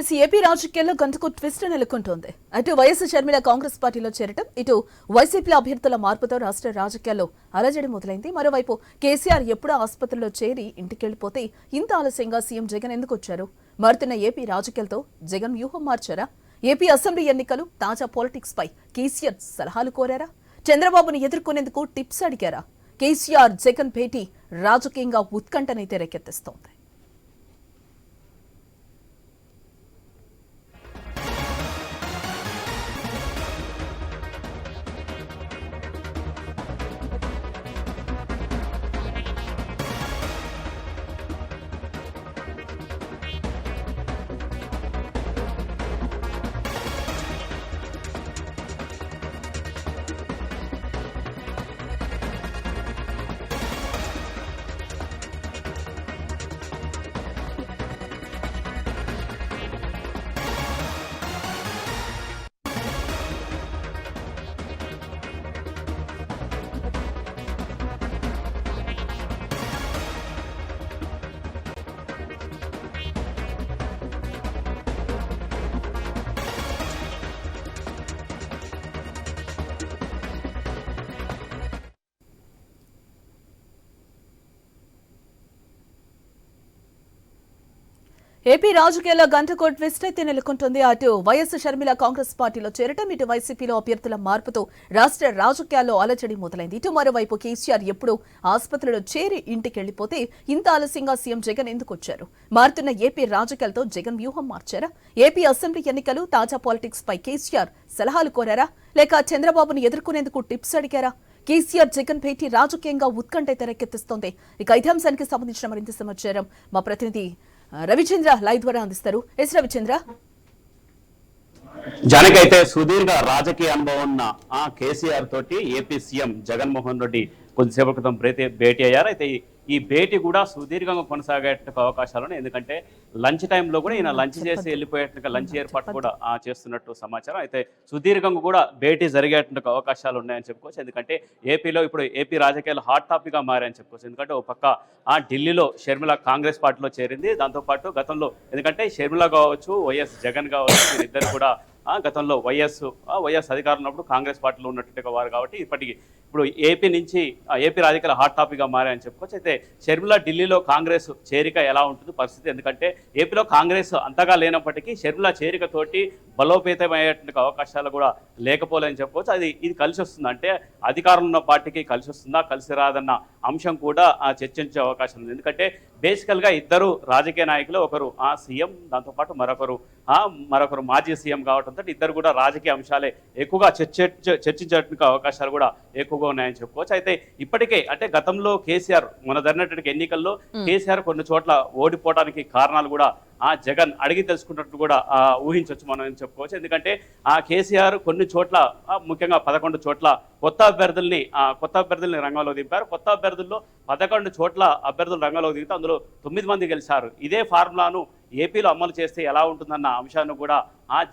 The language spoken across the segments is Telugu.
ఏపీ రాజకీయాల్లో గంటకు ట్విస్ట్ నెలకొంటోంది. అటు వైఎస్ షర్మిల కాంగ్రెస్ పార్టీలో చేరటం, ఇటు వైసీపీ అభ్యర్థుల మార్పుతో రాష్ట్ర రాజకీయాల్లో అలజడి మొదలైంది. మరోవైపు కేసీఆర్ ఎప్పుడో ఆసుపత్రిలో చేరి ఇంటికెళ్లిపోతే ఇంత ఆలస్యంగా సీఎం జగన్ ఎందుకు వచ్చారు? మారుతున్న ఏపీ రాజకీయాలతో జగన్ వ్యూహం మార్చారా? ఏపీ అసెంబ్లీ ఎన్నికలు, తాజా పాలిటిక్స్ పై కేసీఆర్ సలహాలు కోరారా? చంద్రబాబును ఎదుర్కొనేందుకు టిప్స్ అడిగారా? కేసీఆర్ జగన్ భేటీ రాజకీయంగా ఉత్కంఠనైతే రేకెత్తిస్తోంది. ఏపీ రాజకీయాల్లో గంటకో ట్విస్ట్ అయితే నెలకొంటుంది. అటు వైఎస్ షర్మిల కాంగ్రెస్ పార్టీలో చేరటం, ఇటు వైసీపీలో అభ్యర్థుల మార్పుతో రాష్ట్ర రాజకీయాల్లో అలజడి మొదలైంది. ఇటు మరోవైపు కేసీఆర్ ఎప్పుడు ఆసుపత్రిలో చేరి ఇంటికెళ్లిపోతే ఇంత ఆలస్యంగా సీఎం జగన్ ఎందుకు వచ్చారు? మారుతున్న ఏపీ రాజకీయాలతో జగన్ వ్యూహం మార్చారా? ఏపీ అసెంబ్లీ ఎన్నికలు, తాజా పాలిటిక్స్ పై కేసీఆర్ సలహాలు కోరారా? లేక చంద్రబాబును ఎదుర్కొనేందుకు టిప్స్ అడిగారా? కేసీఆర్ జగన్ భేటీ రాజకీయంగా ఉత్కంఠ తెరకెత్తిస్తోంది. ఇక ఇదే అంశానికి సంబంధించిన మరింత సమాచారం మా ప్రతినిధి రవిచంద్ర లైవ్ ద్వారా అందిస్తారు. ఎస్ రవిచంద్ర. జనకైతే సుదీర్ఘ రాజకీయ అనుభవం ఉన్న కేసీఆర్ తోటి ఏపీ సీఎం జగన్మోహన్ రెడ్డి కొద్దిసేపటి క్రితం భేటీ అయ్యారు. అయితే ఈ భేటీ కూడా సుదీర్ఘంగా కొనసాగే అవకాశాలు ఉన్నాయి. ఎందుకంటే లంచ్ టైంలో కూడా ఈయన లంచ్ చేసి వెళ్ళిపోయేట్టుగా లంచ్ ఏర్పాటు కూడా చేస్తున్నట్టు సమాచారం. అయితే సుదీర్ఘంగా కూడా భేటీ జరిగేటువంటి అవకాశాలు ఉన్నాయని చెప్పుకోవచ్చు. ఎందుకంటే ఏపీలో ఇప్పుడు ఏపీ రాజకీయాలు హాట్ టాపిక్గా మారాయని చెప్పుకోవచ్చు. ఎందుకంటే ఒక పక్క ఢిల్లీలో షర్మిల కాంగ్రెస్ పార్టీలో చేరింది. దాంతోపాటు గతంలో ఎందుకంటే షర్మిల కావచ్చు, వైఎస్ జగన్ కావచ్చు, వీరిద్దరు కూడా గతంలో వైఎస్ అధికారంలో ఉన్నప్పుడు కాంగ్రెస్ పార్టీలో ఉన్నట్టుగా వారు కాబట్టి ఇప్పుడు ఏపీ నుంచి ఏపీ రాజకీయాలు హాట్ టాపిక్గా మారాయని చెప్పుకోవచ్చు. అయితే షర్మిల ఢిల్లీలో కాంగ్రెస్ చేరిక ఎలా ఉంటుంది పరిస్థితి? ఎందుకంటే ఏపీలో కాంగ్రెస్ అంతగా లేనప్పటికీ షర్మిల చేరికతోటి బలోపేతమయ్యేటువంటి అవకాశాలు కూడా లేకపోలేని చెప్పుకోవచ్చు. ఇది కలిసి వస్తుంది అంటే అధికారంలో ఉన్న పార్టీకి కలిసి వస్తుందా, కలిసి రాదన్న అంశం కూడా చర్చించే అవకాశం ఉంది. ఎందుకంటే బేసికల్గా ఇద్దరు రాజకీయ నాయకులు, ఒకరు సీఎం, దాంతోపాటు మరొకరు మాజీ సీఎం కావడంతో ఇద్దరు కూడా రాజకీయ అంశాలే ఎక్కువగా చర్చించేటువంటి అవకాశాలు కూడా ఎక్కువగా ఉన్నాయని చెప్పుకోవచ్చు. అయితే ఇప్పటికే అంటే గతంలో కేసీఆర్ జరిగినటువంటి ఎన్నికల్లో కేసీఆర్ కొన్ని చోట్ల ఓడిపోవడానికి కారణాలు కూడా జగన్ అడిగి తెలుసుకున్నట్టు కూడా ఊహించవచ్చు మనం చెప్పుకోవచ్చు. ఎందుకంటే కేసీఆర్ కొన్ని చోట్ల ముఖ్యంగా 11 చోట్ల కొత్త అభ్యర్థుల్ని రంగంలో దింపారు. కొత్త అభ్యర్థుల్లో 11 చోట్ల అభ్యర్థులు రంగంలో దిగితే అందులో 9 మంది గెలిచారు. ఇదే ఫార్ములాను ఏపీలో అమలు చేస్తే ఎలా ఉంటుందన్న అంశాన్ని కూడా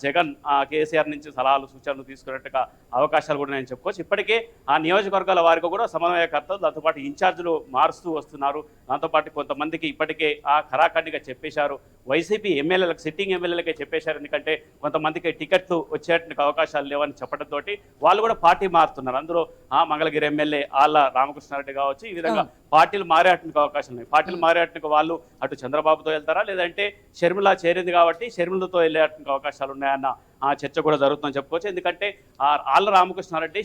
జగన్ కేసీఆర్ నుంచి సలహాలు సూచనలు తీసుకున్నట్టుగా అవకాశాలు కూడా నేను చెప్పుకోవచ్చు. ఇప్పటికే నియోజకవర్గాల వారికి కూడా సమన్వయకర్తలు, దాంతోపాటు ఇన్ఛార్జీలు మారుస్తూ వస్తున్నారు. దాంతోపాటు కొంతమందికి ఇప్పటికే ఖరాఖండిగా చెప్పేశారు. వైసీపీ ఎమ్మెల్యేలకు, సిట్టింగ్ ఎమ్మెల్యేలకే చెప్పేశారు. ఎందుకంటే కొంతమందికి టికెట్లు వచ్చేటువంటి అవకాశాలు లేవని చెప్పడంతో వాళ్ళు కూడా పార్టీ మారుతున్నారు. అందులో మంగళగిరి ఎమ్మెల్యే ఆళ్ళ రామకృష్ణారెడ్డి కావచ్చు. ఈ విధంగా పార్టీలు మారేటువంటి అవకాశాలు ఉన్నాయి. పార్టీలు మారేటువంటి వాళ్ళు అటు చంద్రబాబుతో వెళ్తారా, లేదంటే షర్మిల చేరింది కాబట్టి షర్మిలతో వెళ్ళేటువంటి అవకాశాలు ఉన్నాయన్న చర్చ కూడా జరుగుతుందని చెప్పుకోవచ్చు. ఎందుకంటే ఆళ్ళ రామకృష్ణారెడ్డి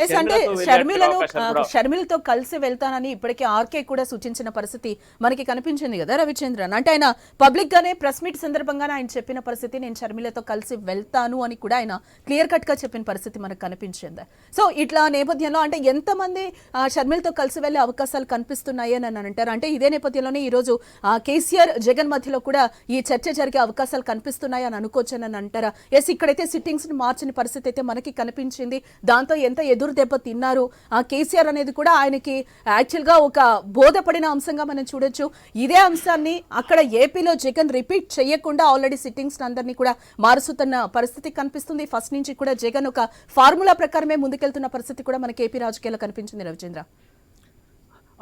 షర్మిలతో కలిసి వెళ్తానని ఇప్పటికే ఆర్కే కూడా సూచించిన పరిస్థితి మనకి కనిపించింది కదా రవిచంద్రన్. అంటే ఆయన పబ్లిక్ గానే ప్రెస్ మీట్ సందర్భంగానే ఆయన చెప్పిన పరిస్థితి, నేను షర్మిలతో కలిసి వెళ్తాను అని కూడా ఆయన క్లియర్ కట్ గా చెప్పిన పరిస్థితి మనకు కనిపించింది. సో ఇట్లా నేపథ్యంలో అంటే ఎంతమంది షర్మిలతో కలిసి వెళ్లే అవకాశాలు కనిపిస్తున్నాయి అని అంటారు? అంటే ఇదే నేపథ్యంలోనే ఈ రోజు కేసీఆర్ జగన్ మధ్యలో కూడా ఈ చర్చ జరిగే అవకాశాలు కనిపిస్తున్నాయి అని అనుకోవచ్చని అంటారా? ఎస్, ఇక్కడైతే సిట్టింగ్స్ ని మార్చిన పరిస్థితి అయితే మనకి కనిపించింది. దాంతో ఎంత ఎదురు దెబ్బ తిన్నారు కేసీఆర్ అనేది కూడా ఆయనకి యాక్చువల్ గా ఒక బోధపడిన అంశంగా మనం చూడొచ్చు. ఇదే అంశాన్ని అక్కడ ఏపీలో జగన్ రిపీట్ చేయకుండా ఆల్రెడీ సిట్టింగ్స్ అందరినీ కూడా మారుస్తున్న పరిస్థితి కనిపిస్తుంది. ఫస్ట్ నుంచి కూడా జగన్ ఒక ఫార్ములా ప్రకారమే ముందుకెళ్తున్న పరిస్థితి కూడా మనకి ఏపీ రాజకీయాల్లో కనిపించింది రవిచంద్ర.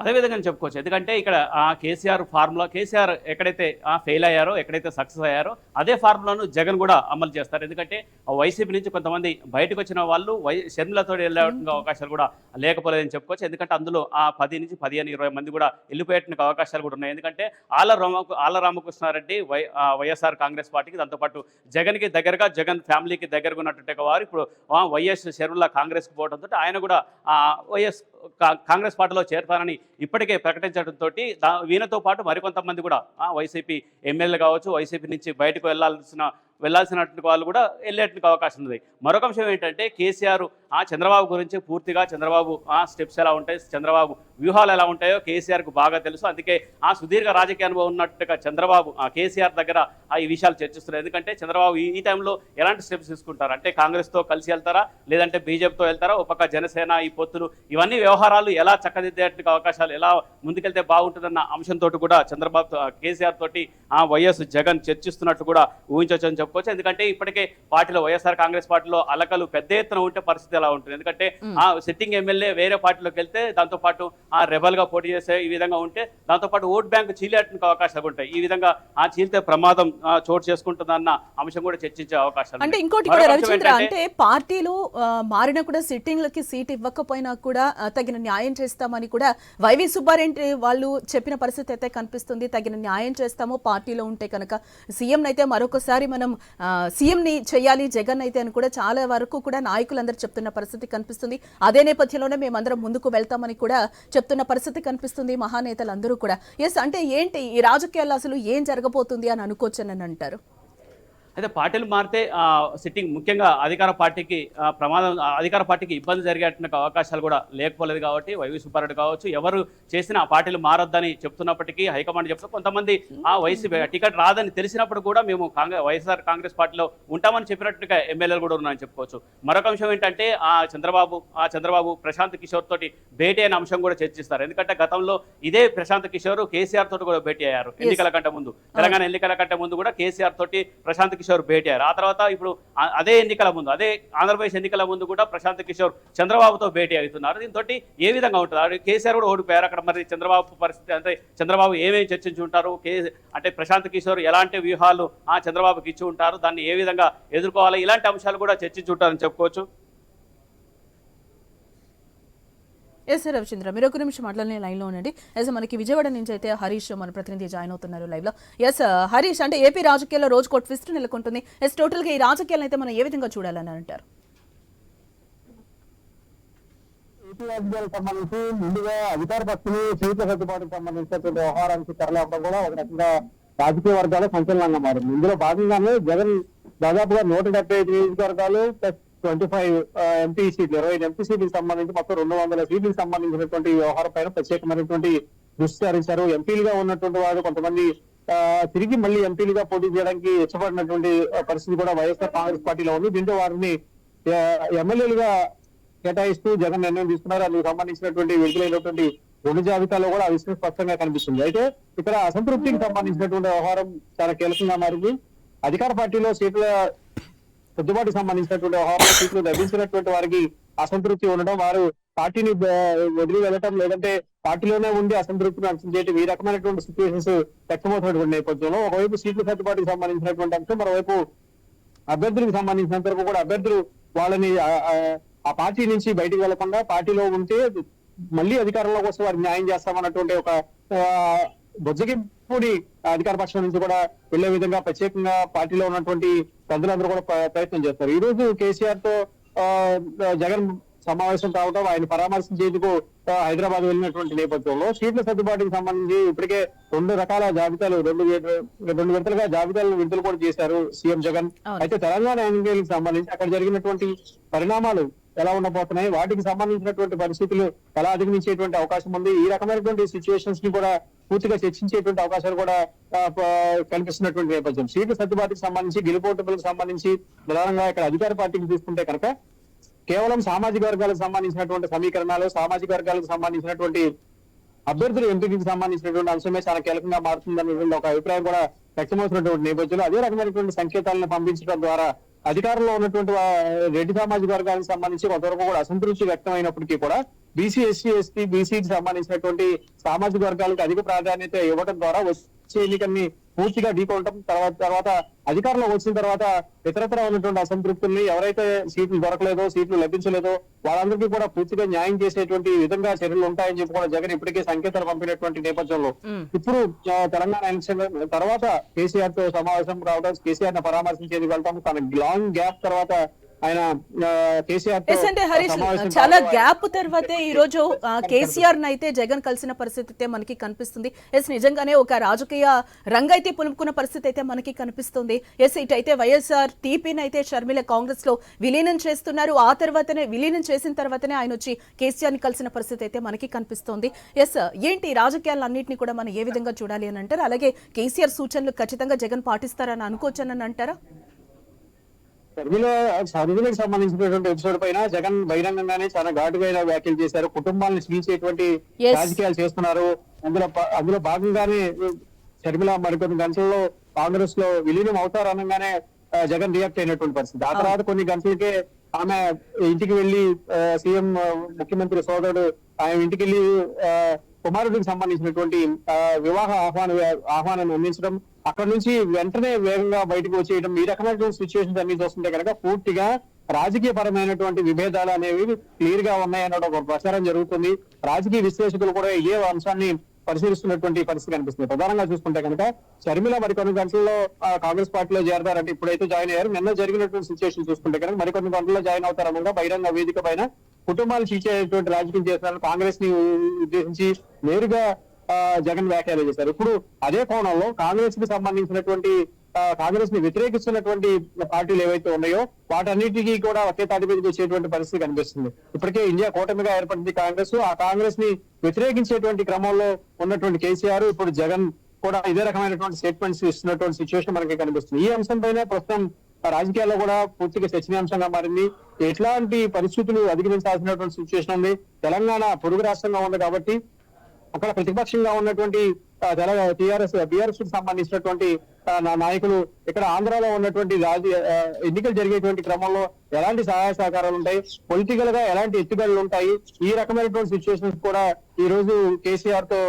అదే విధంగా చెప్పుకోవచ్చు. ఎందుకంటే ఇక్కడ కేసీఆర్ ఫార్ములా, కేసీఆర్ ఎక్కడైతే ఫెయిల్ అయ్యారో, ఎక్కడైతే సక్సెస్ అయ్యారో అదే ఫార్ములాను జగన్ కూడా అమలు చేస్తారు. ఎందుకంటే వైసీపీ నుంచి కొంతమంది బయటకు వచ్చిన వాళ్ళు షర్మిలతో వెళ్ళే అవకాశాలు కూడా లేకపోలేదని చెప్పుకోవచ్చు. ఎందుకంటే అందులో 10 నుంచి 15, 20 మంది కూడా వెళ్ళిపోయేటువంటి అవకాశాలు కూడా ఉన్నాయి. ఎందుకంటే ఆళ్ళ రామకృష్ణారెడ్డి వైఎస్ఆర్ కాంగ్రెస్ పార్టీకి, దాంతోపాటు జగన్కి దగ్గరగా, జగన్ ఫ్యామిలీకి దగ్గరగా ఉన్నటువంటి వారు ఇప్పుడు వైఎస్ షర్మిల కాంగ్రెస్కి పోవడంతో ఆయన కూడా వైఎస్ కాంగ్రెస్ పార్టీలో చేరతానని ఇప్పటికే ప్రకటించడంతో వీళ్ళతో పాటు మరికొంతమంది కూడా వైసీపీ ఎమ్మెల్యేలు కావచ్చు, వైసీపీ నుంచి బయటకు వెళ్ళాల్సినటువంటి వాళ్ళు కూడా వెళ్ళేటువంటి అవకాశం ఉంది. మరొక అంశం ఏంటంటే కేసీఆర్ చంద్రబాబు గురించి పూర్తిగా, చంద్రబాబు స్టెప్స్ ఎలా ఉంటాయి, చంద్రబాబు వ్యూహాలు ఎలా ఉంటాయో కేసీఆర్కు బాగా తెలుసు. అందుకే సుదీర్ఘ రాజకీయ అనుభవం ఉన్నట్టుగా చంద్రబాబు కేసీఆర్ దగ్గర ఈ విషయాలు చర్చిస్తున్నారు. ఎందుకంటే చంద్రబాబు ఈ టైంలో ఎలాంటి స్టెప్స్ తీసుకుంటారు అంటే కాంగ్రెస్తో కలిసి వెళ్తారా, లేదంటే బీజేపీతో వెళ్తారా, ఒక పక్క జనసేన, ఈ పొత్తులు, ఇవన్నీ వ్యవహారాలు ఎలా చక్కదిద్దేటువంటి అవకాశాలు, ఎలా ముందుకెళ్తే బాగుంటుందన్న అంశంతో కూడా చంద్రబాబు కేసీఆర్ తోటి వైఎస్ జగన్ చర్చిస్తున్నట్టు కూడా ఊహించవచ్చని చెప్పుకోవచ్చు. ఎందుకంటే ఇప్పటికే పార్టీలో, వైఎస్ఆర్ కాంగ్రెస్ పార్టీలో అలకలు పెద్ద ఎత్తున ఉంటే పరిస్థితి ఎలా ఉంటుంది. ఎందుకంటే సిట్టింగ్ ఎమ్మెల్యే వేరే పార్టీలోకి వెళ్తే దాంతోపాటు రెబల్ గా పోటీ చేసే ఈ విధంగా ఉంటే దాంతోపాటు ఓట్ బ్యాంక్ చీలేటువంటి అవకాశాలు ఉంటాయి. ఈ విధంగా చీలితే ప్రమాదం చోటు చేసుకుంటుందన్న అంశం కూడా చర్చించే అవకాశాలు. అంటే ఇంకోటి కూడా రవిచంద్ర, అంటే పార్టీలో మారినా కూడా సిట్టింగ్లకి సీట్ ఇవ్వకపోయినా కూడా తగిన న్యాయం చేస్తామని కూడా వైవి సుబ్బారెడ్డి వాళ్ళు చెప్పిన పరిస్థితి అయితే కనిపిస్తుంది. తగిన న్యాయం చేస్తాము పార్టీలో ఉంటే కనుక, సీఎం అయితే మరొకసారి మనం సీఎం ని చేయాలి జగన్ అయితే అని కూడా చాలా వరకు కూడా నాయకులందరూ చెప్తున్న పరిస్థితి కనిపిస్తుంది. అదే నేపథ్యంలోనే మేమందరం ముందుకు వెళ్తామని కూడా చెప్తున్న పరిస్థితి కనిపిస్తుంది మహానేతలందరూ కూడా. ఎస్, అంటే ఏంటి ఈ రాజకీయాల్లో అసలు ఏం జరగబోతుంది అని అనుకోవచ్చని అంటారు? అయితే పార్టీలు మారితే సిట్టింగ్, ముఖ్యంగా అధికార పార్టీకి ప్రమాదం, అధికార పార్టీకి ఇబ్బంది జరిగేటువంటి అవకాశాలు కూడా లేకపోలేదు. కాబట్టి వైవి సుబ్బారెడ్డి కావచ్చు, ఎవరు చేసినా ఆ పార్టీలు మారొద్దని చెప్తున్నప్పటికీ హైకమాండ్ చెప్తారు. కొంతమంది వైసీపీ టికెట్ రాదని తెలిసినప్పుడు కూడా మేము వైఎస్ఆర్ కాంగ్రెస్ పార్టీలో ఉంటామని చెప్పినట్టుగా ఎమ్మెల్యేలు కూడా ఉన్నారని చెప్పుకోవచ్చు. మరొక అంశం ఏంటంటే చంద్రబాబు ప్రశాంత్ కిషోర్ తోటి భేటీ అయిన అంశం కూడా చర్చిస్తారు. ఎందుకంటే గతంలో ఇదే ప్రశాంత్ కిషోర్ కేసీఆర్ తోటి కూడా భేటీ అయ్యారు. ఎన్నికల కంటే ముందు, తెలంగాణ ఎన్నికల కంటే ముందు కూడా కేసీఆర్ తోటి ప్రశాంత్ కిషోర్ భేటీ అయ్యారు. ఆ తర్వాత ఇప్పుడు అదే ఎన్నికల ముందు, అదే ఆంధ్రప్రదేశ్ ఎన్నికల ముందు కూడా ప్రశాంత్ కిషోర్ చంద్రబాబుతో భేటీ అవుతున్నారు. దీంతో ఏ విధంగా ఉంటుంది? కేసీఆర్ కూడా ఓడిపోయారు అక్కడ. మరి చంద్రబాబు పరిస్థితి అంటే చంద్రబాబు ఏమేమి చర్చించి ఉంటారు, అంటే ప్రశాంత్ కిషోర్ ఎలాంటి వ్యూహాలు చంద్రబాబుకి ఇచ్చి ఉంటారు, దాన్ని ఏ విధంగా ఎదుర్కోవాలి, ఇలాంటి అంశాలు కూడా చర్చించి ఉంటారని చెప్పుకోవచ్చు. ఎస్ రవిచంద్ర, మీరు ఒక నిమిషం మాట్లాడిన లైన్లో ఉండండి. ఎస్, మనకి విజయవాడ నుంచి అయితే హరీష్ మన ప్రతినిధి జాయిన్ అవుతున్నారు లైవ్లో. ఎస్ హరీష్, అంటే ఏపీ రాజకీయాల్లో రోజుకో ట్విస్ట్ నెలకొంటుంది. ఎస్, టోటల్గా ఈ రాజకీయాలను అయితే మనం ఏ విధంగా చూడాలని అంటారు? ఏపీ రాజకీయాలకు సంబంధించి ముందుగా అధికార పక్షులు సీట్ల సర్దుబాటుకు సంబంధించినటువంటి వ్యవహారానికి తరలివడం కూడా ఒక రకంగా రాజకీయ వర్గాలు సంచలనంగా మారింది. ఇందులో భాగంగానే జగన్ దాదాపుగా 175 నియోజకవర్గాలు ప్లస్ 25 ఎంపీ సీట్లు, 25 ఎంపీ సీట్లకు సంబంధించి మొత్తం 200 సీట్లకు సంబంధించినటువంటి వ్యవహారం పైన ప్రత్యేకమైనటువంటి దృష్టి సారించారు. ఎంపీలుగా ఉన్నటువంటి వారు కొంతమంది తిరిగి మళ్ళీ ఎంపీలుగా పోటీ చేయడానికి ఇష్టపడినటువంటి పరిస్థితి కూడా వైఎస్ఆర్ కాంగ్రెస్ పార్టీలో ఉంది. దీంతో వారిని ఎమ్మెల్యేలుగా కేటాయిస్తూ జగన్ నిర్ణయం తీసుకున్నారు. అందుకు సంబంధించినటువంటి విడుదలైనటువంటి 2 జాబితాలో కూడా ఆ విషయం స్పష్టంగా కనిపిస్తుంది. అయితే ఇక్కడ అసంతృప్తికి సంబంధించినటువంటి వ్యవహారం చాలా కీలకంగా మారింది. అధికార పార్టీలో సీట్ల సర్దుబాటుకు సంబంధించినటువంటి వ్యవహారంలో సీట్లు లభించినటువంటి వారికి అసంతృప్తి ఉండడం, వారు పార్టీని వదిలి వెళ్ళటం, లేదంటే పార్టీలోనే ఉండి అసంతృప్తిని అంశం చేయడం, ఈ రకమైనటువంటి సిచ్యువేషన్స్ వ్యక్తమవుతున్నటువంటి నేపథ్యంలో ఒకవైపు సీట్ల సర్దుబాటుకు సంబంధించినటువంటి అంశం, మరోవైపు అభ్యర్థులకు సంబంధించినంత వరకు కూడా అభ్యర్థులు వాళ్ళని ఆ పార్టీ నుంచి బయటికి వెళ్లకుండా పార్టీలో ఉంటే మళ్ళీ అధికారంలోకి వస్తే వారికి న్యాయం చేస్తామన్నటువంటి ఒక బొజ్జగింపుని అధికార పక్షం నుంచి కూడా వెళ్లే విధంగా ప్రత్యేకంగా పార్టీలో ఉన్నటువంటి పెద్దలందరూ కూడా ప్రయత్నం చేస్తారు. ఈ రోజు కేసీఆర్ తో జగన్ సమావేశం కావడం, ఆయన పరామర్శించేందుకు హైదరాబాద్ వెళ్ళినటువంటి నేపథ్యంలో సీట్ల సర్దుబాటుకు సంబంధించి ఇప్పటికే 2 రకాల జాబితాలు, 2 విడతలుగా జాబితాలను విడుదల కూడా చేశారు సీఎం జగన్. అయితే తెలంగాణ ఎన్నికలకు సంబంధించి అక్కడ జరిగినటువంటి పరిణామాలు ఎలా ఉండబోతున్నాయి, వాటికి సంబంధించినటువంటి పరిస్థితులు ఎలా అధిగమించేటువంటి అవకాశం ఉంది, ఈ రకమైనటువంటి సిచ్యువేషన్స్ ని కూడా పూర్తిగా చర్చించేటువంటి అవకాశాలు కూడా కనిపిస్తున్నటువంటి నేపథ్యం. సీట్ల సర్దుబాటుకు సంబంధించి, గెలుపోటములకు సంబంధించి ప్రధానంగా ఇక్కడ అధికార పార్టీకి తీసుకుంటే కనుక కేవలం సామాజిక వర్గాలకు సంబంధించినటువంటి సమీకరణాలు, సామాజిక వర్గాలకు సంబంధించినటువంటి అభ్యర్థులు ఎంపికకి సంబంధించినటువంటి అంశమే చాలా కీలకంగా మారుతుందనేటువంటి ఒక అభిప్రాయం కూడా వ్యక్తమవుతున్నటువంటి నేపథ్యంలో అదే రకమైనటువంటి సంకేతాలను పంపించడం ద్వారా అధికారంలో ఉన్నటువంటి రెడ్డి సామాజిక వర్గానికి సంబంధించి కొంతవరకు కూడా అసంతృప్తి వ్యక్తం అయినప్పటికీ కూడా బీసీ ఎస్సీ ఎస్టీ బీసీకి సంబంధించినటువంటి సామాజిక వర్గాలకు అధిక ప్రాధాన్యత ఇవ్వడం ద్వారా వచ్చే ఎన్నికల్ని పూర్తిగా ఢీకొనడం తర్వాత అధికారంలో వచ్చిన తర్వాత ఇతరత్ర ఉన్నటువంటి అసంతృప్తుల్ని ఎవరైతే సీట్లు దొరకలేదో సీట్లు లభించలేదో వాళ్ళందరికీ కూడా పూర్తిగా న్యాయం చేసేటువంటి విధంగా చర్యలు ఉంటాయని చెప్పి కూడా జగన్ ఇప్పటికే సంకేతాలు పంపినటువంటి నేపథ్యంలో ఇప్పుడు తెలంగాణ ఎలక్షన్ తర్వాత కేసీఆర్ తో సమావేశం రావడం, కేసీఆర్ ని పరామర్శించేది వెళ్ళడం, తన లాంగ్ గ్యాప్ తర్వాత ఆయన కేసీఆర్ తో అంటే హరీష్ సమావేశం చాలా గ్యాప్ తర్వాతే ఈ రోజు కేసీఆర్ అయితే జగన్ కలిసిన పరిస్థితి అయితే మనకి కనిపిస్తుంది. ఎస్ నిజంగానే ఒక రాజకీయ రంగైతే పులుపుకున్న పరిస్థితి అయితే మనకి కనిపిస్తుంది. ఎస్ ఇటైతే వైఎస్ఆర్ టీపీని అయితే షర్మిల కాంగ్రెస్ లో విలీనం చేస్తున్నారు. ఆ తర్వాతనే విలీనం చేసిన తర్వాతనే ఆయన వచ్చి కేసీఆర్ ని కలిసిన పరిస్థితి అయితే మనకి కనిపిస్తుంది. ఎస్ ఏంటి రాజకీయాలన్నింటినీ కూడా మనం ఏ విధంగా చూడాలి అని అంటారు? అలాగే కేసీఆర్ సూచనలు ఖచ్చితంగా జగన్ పాటిస్తారని అనుకోవచ్చని అంటారా? షర్మిలకు సంబంధించినటువంటి ఎపిసోడ్ పైన జగన్ బహిరంగంగానే చాలా ఘాటుగా వ్యాఖ్యలు చేశారు. కుటుంబాలను చీల్చేటువంటి రాజకీయాలు చేస్తున్నారు. అందులో భాగంగానే షర్మిల మరికొన్ని గంటల్లో కాంగ్రెస్ లో విలీనం అవుతారు అనగానే జగన్ రియాక్ట్ అయినటువంటి పరిస్థితి. ఆ తర్వాత కొన్ని గంటలకే ఆమె ఇంటికి వెళ్లి సీఎం ముఖ్యమంత్రి సోదరుడు ఆయన ఇంటికి వెళ్లి కుమారుడికి సంబంధించినటువంటి వివాహ ఆహ్వానాన్ని అందించడం, అక్కడ నుంచి వెంటనే వేగంగా బయటకు వచ్చేయడం, ఈ రకమైనటువంటి సిచ్యువేషన్స్ అన్ని చూస్తుంటే కనుక పూర్తిగా రాజకీయ పరమైనటువంటి విభేదాలు అనేవి క్లియర్ గా ఉన్నాయన్న ఒక ప్రచారం జరుగుతుంది. రాజకీయ విశ్లేషకులు కూడా ఇదే అంశాన్ని పరిశీలిస్తున్నటువంటి పరిస్థితి కనిపిస్తుంది. ప్రధానంగా చూసుకుంటే కనుక షర్మిల మరికొన్ని గంటల్లో కాంగ్రెస్ పార్టీలో చేరతారంటే ఇప్పుడైతే జాయిన్ అయ్యారు. నిన్న జరిగినటువంటి సిచ్యువేషన్ చూసుకుంటే కనుక మరికొన్ని గంటల్లో జాయిన్ అవుతారనగా బహిరంగ వేదిక పైన కుటుంబాలు చీల్చేటువంటి రాజకీయం చేస్తున్నారు. కాంగ్రెస్ ని ఉద్దేశించి నేరుగా జగన్ వ్యాఖ్యలు చేశారు. ఇప్పుడు అదే కోణంలో కాంగ్రెస్ కి సంబంధించినటువంటి కాంగ్రెస్ ని వ్యతిరేకిస్తున్నటువంటి పార్టీలు ఏవైతే ఉన్నాయో వాటన్నిటికీ కూడా ఒకే తాటి మీదకి వచ్చేటువంటి పరిస్థితి కనిపిస్తుంది. ఇప్పటికే ఇండియా కూటమిగా ఏర్పడింది కాంగ్రెస్. ఆ కాంగ్రెస్ ని వ్యతిరేకించేటువంటి క్రమంలో ఉన్నటువంటి కేసీఆర్ ఇప్పుడు జగన్ కూడా ఇదే రకమైనటువంటి స్టేట్మెంట్స్ ఇస్తున్నటువంటి సిచ్యువేషన్ మనకి కనిపిస్తుంది. ఈ అంశం పైన ప్రస్తుతం రాజకీయాల్లో కూడా పూర్తిగా చర్చనీయాంశంగా మారింది. ఎట్లాంటి పరిస్థితులు అధిగమించాల్సినటువంటి సిచ్యువేషన్ ఉంది. తెలంగాణ పొరుగు రాష్ట్రంగా ఉంది కాబట్టి అక్కడ ప్రతిపక్షంగా ఉన్నటువంటి బీఆర్ఎస్ కు సంబంధించినటువంటి నాయకులు ఇక్కడ ఆంధ్రాలో ఉన్నటువంటి ఎన్నికలు జరిగేటువంటి క్రమంలో ఎలాంటి సహాయ సహకారాలు ఉంటాయి, పొలిటికల్ గా ఎలాంటి ఎత్తుగడలు ఉంటాయి, ఈ రకమైనటువంటి సిచ్యువేషన్స్ కూడా ఈ రోజు కేసీఆర్ తో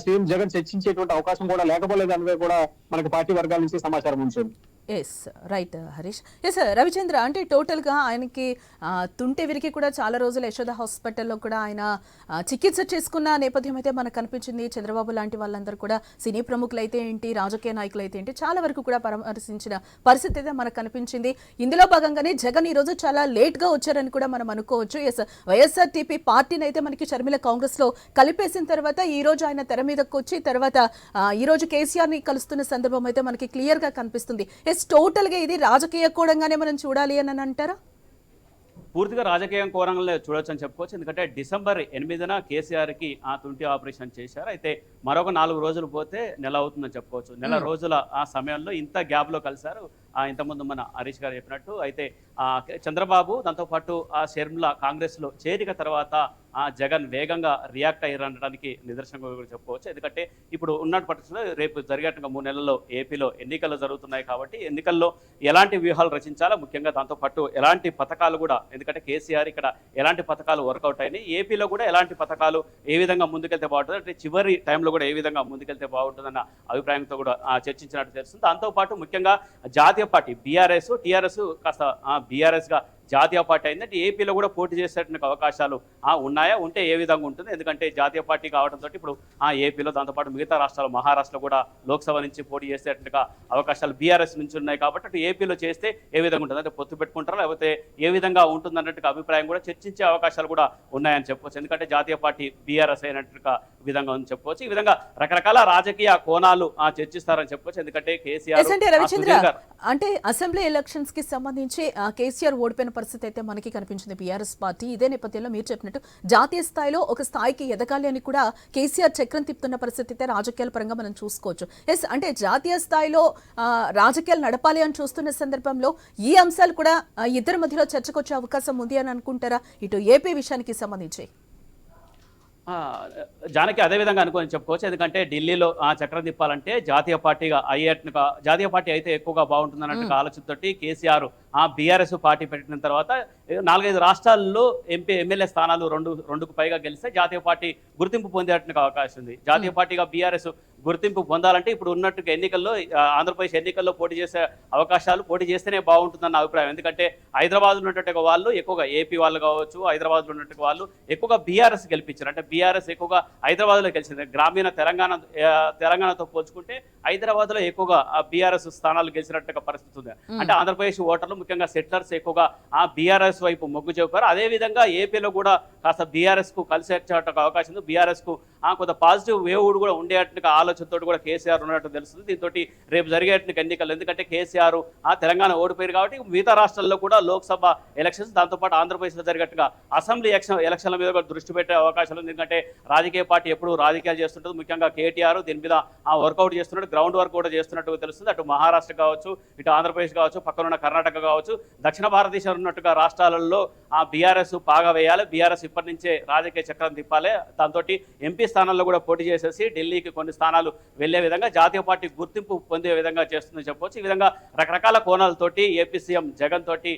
సీఎం జగన్ చర్చించేటువంటి అవకాశం కూడా లేకపోలేదు అనేది కూడా మనకి పార్టీ వర్గాల నుంచి సమాచారం ఉంటుంది. Yes right Harish. Yes Ravichandra, అంటే టోటల్గా ఆయనకి తుంటి విరికి కూడా చాలా రోజులు యశోద హాస్పిటల్లో కూడా ఆయన చికిత్స చేసుకున్న నేపథ్యం అయితే మనకు కనిపించింది. చంద్రబాబు లాంటి వాళ్ళందరూ కూడా సినీ ప్రముఖులు అయితే ఏంటి, రాజకీయ నాయకులు అయితే ఏంటి, చాలా వరకు కూడా పరామర్శించిన పరిస్థితి అయితే మనకు కనిపించింది. ఇందులో భాగంగానే జగన్ ఈరోజు చాలా లేట్గా వచ్చారని కూడా మనం అనుకోవచ్చు. ఎస్ వైఎస్ఆర్ టీపీ పార్టీని అయితే మనకి షర్మిల కాంగ్రెస్లో కలిపేసిన తర్వాత ఈ రోజు ఆయన తెర మీదకి వచ్చి తర్వాత ఈ రోజు కేసీఆర్ ని కలుస్తున్న సందర్భం అయితే మనకి క్లియర్ గా కనిపిస్తుంది. టోటల్ గా ఇది రాజకీయ కోణంగానే మనం చూడాలి అని అంటారా? పూర్తిగా రాజకీయం కోణంలో చూడొచ్చు అని చెప్పుకోవచ్చు. ఎందుకంటే డిసెంబర్ 8న కేసీఆర్ కి ఆ తుంటి ఆపరేషన్ చేశారు. అయితే మరొక 4 రోజులు పోతే నెల అవుతుందని చెప్పుకోవచ్చు. నెల రోజుల ఆ సమయంలో ఇంత గ్యాప్ లో కలిశారు. ఇంతకుముందు మన హరీష్ గారు చెప్పినట్టు అయితే చంద్రబాబు దాంతోపాటు ఆ షర్మిల కాంగ్రెస్లో చేరిక తర్వాత జగన్ వేగంగా రియాక్ట్ అయ్యారనడానికి నిదర్శనంగా కూడా చెప్పుకోవచ్చు. ఎందుకంటే ఇప్పుడు ఉన్న పరిస్థితుల్లో రేపు జరిగేట్టుగా 3 నెలల్లో ఏపీలో ఎన్నికలు జరుగుతున్నాయి కాబట్టి ఎన్నికల్లో ఎలాంటి వ్యూహాలు రచించాలో, ముఖ్యంగా దాంతోపాటు ఎలాంటి పథకాలు కూడా, ఎందుకంటే కేసీఆర్ ఇక్కడ ఎలాంటి పథకాలు వర్కౌట్ అయినాయి, ఏపీలో కూడా ఎలాంటి పథకాలు ఏ విధంగా ముందుకెళ్తే బాగుంటుంది, అంటే చివరి టైంలో కూడా ఏ విధంగా ముందుకెళ్తే బాగుంటుందన్న అభిప్రాయంతో కూడా చర్చించినట్టు తెలుస్తుంది. దాంతోపాటు ముఖ్యంగా జాతీయ పార్టీ బీఆర్ఎస్, టీఆర్ఎస్ కాస్త బీఆర్ఎస్గా జాతీయ పార్టీ అయిందంటే ఏపీలో కూడా పోటీ చేసేటువంటి అవకాశాలు ఉన్నాయా, ఉంటే ఏ విధంగా ఉంటుంది? ఎందుకంటే జాతీయ పార్టీ కావడంతో ఇప్పుడు ఏపీలో దాంతోపాటు మిగతా రాష్ట్రాలు మహారాష్ట్రలో కూడా లోక్సభ నుంచి పోటీ చేసేట్టుగా అవకాశాలు బీఆర్ఎస్ నుంచి ఉన్నాయి కాబట్టి అటు ఏపీలో చేస్తే ఏ విధంగా ఉంటుంది, అంటే పొత్తు పెట్టుకుంటారా లేకపోతే ఏ విధంగా ఉంటుంది అన్నట్టుగా అభిప్రాయం కూడా చర్చించే అవకాశాలు కూడా ఉన్నాయని చెప్పుకోవచ్చు. ఎందుకంటే జాతీయ పార్టీ బీఆర్ఎస్ అయినట్టుగా విధంగా ఉంది చెప్పుకోవచ్చు. ఈ విధంగా రకరకాల రాజకీయ కోణాలు చర్చిస్తారని చెప్పుకోవచ్చు. ఎందుకంటే కేసీఆర్ అంటే అసెంబ్లీ ఎలక్షన్స్ కి సంబంధించి కేసీఆర్ ఓడిపోయిన పరిస్థితి అయితే మనకి కనిపించింది బీఆర్ఎస్ పార్టీ. ఇదే నేపథ్యంలో మీరు చెప్పినట్టు జాతీయ స్థాయిలో ఒక స్థాయికి ఎదగాలి అని కూడా కేసీఆర్ చక్రం తిప్పుతున్న పరిస్థితి అయితే రాజకీయాల పరంగా మనం చూసుకోవచ్చు. ఎస్ అంటే జాతీయ స్థాయిలో రాజకీయాలు నడపాలి అని చూస్తున్న సందర్భంలో ఈ అంశాలు కూడా ఇద్దరి మధ్యలో చర్చకు వచ్చే అవకాశం ఉంది అని అనుకుంటారా ఇటు ఏపీ విషయానికి సంబంధించి? ఆ, జానకి అదే విధంగా అనుకొని చెప్పుకోవచ్చు. ఎందుకంటే ఢిల్లీలో చక్రం తిప్పాలంటే జాతీయ పార్టీగా అయ్యేట్టుగా, జాతీయ పార్టీ అయితే ఎక్కువగా బాగుంటుంది అన్నట్టుగా ఆలోచనతోటి కేసీఆర్ బీఆర్ఎస్ పార్టీ పెట్టిన తర్వాత 4-5 రాష్ట్రాల్లో ఎమ్మెల్యే స్థానాలు రెండుకు పైగా గెలిస్తే జాతీయ పార్టీ గుర్తింపు పొందేట్టుగా అవకాశం ఉంది. జాతీయ పార్టీగా బీఆర్ఎస్ గుర్తింపు పొందాలంటే ఇప్పుడు ఉన్నట్టుగా ఎన్నికల్లో ఆంధ్రప్రదేశ్ ఎన్నికల్లో పోటీ చేసే అవకాశాలు, పోటీ చేస్తేనే బాగుంటుందన్న అభిప్రాయం. ఎందుకంటే హైదరాబాద్ ఉన్నట్టుగా వాళ్ళు ఎక్కువగా, ఏపీ వాళ్ళు కావచ్చు, హైదరాబాద్లో ఉన్నట్టుగా వాళ్ళు ఎక్కువగా బీఆర్ఎస్ గెలిపించారు. అంటే బీఆర్ఎస్ ఎక్కువగా హైదరాబాద్లో గెలిచింది. గ్రామీణ తెలంగాణతో పోల్చుకుంటే హైదరాబాద్లో ఎక్కువగా బీఆర్ఎస్ స్థానాలు గెలిచినట్టుగా పరిస్థితి ఉంది. అంటే ఆంధ్రప్రదేశ్ ఓటర్లు ముఖ్యంగా సెటిలర్స్ ఎక్కువగా బీఆర్ఎస్ వైపు మొగ్గు చూపారు. అదేవిధంగా ఏపీలో కూడా కాస్త బీఆర్ఎస్ కు కలిసి వచ్చేట అవకాశం ఉంది. బీఆర్ఎస్ కు కొంత పాజిటివ్ వేవ్ కూడా ఉండేట్టుగా ఆలోచనతో కూడా కేసీఆర్ ఉన్నట్టు తెలుస్తుంది. దీంతో రేపు జరిగేట్టుగా ఎన్నికలు, ఎందుకంటే కేసీఆర్ తెలంగాణ ఓడిపోయారు కాబట్టి మిగతా రాష్ట్రాల్లో కూడా లోక్సభ ఎలక్షన్స్, దాంతోపాటు ఆంధ్రప్రదేశ్లో జరిగేట్టుగా అసెంబ్లీ ఎలక్షన్ల మీద కూడా దృష్టి పెట్టే అవకాశాలు ఉంది. ఎందుకంటే రాజకీయ పార్టీ ఎప్పుడు రాజకీయాలు చేస్తుంటుంది. ముఖ్యంగా కేటీఆర్ దీని మీద వర్కౌట్ చేస్తున్నాడు, గ్రౌండ్ వర్క్ కూడా చేస్తున్నట్టుగా తెలుస్తుంది. అటు మహారాష్ట్ర కావచ్చు, ఇటు ఆంధ్రప్రదేశ్ కావచ్చు, పక్కనున్న కర్ణాటక కావచ్చు, దక్షిణ భారతదేశం ఉన్నట్టుగా రాష్ట్రాలలో బీఆర్ఎస్ బాగా వేయాలి. బీఆర్ఎస్ ఇప్పటి నుంచే రాజకీయ చక్రం తిప్పాలి. దాంతో ఎంపీ స్థానాల్లో కూడా పోటీ చేసేసి ఢిల్లీకి కొన్ని స్థానాలు వెళ్లే విధంగా జాతీయ పార్టీ గుర్తింపు పొందే విధంగా చేస్తుందని చెప్పవచ్చు. ఈ విధంగా రకరకాల కోణాలతోటి ఏపీ సీఎం జగన్ తోటి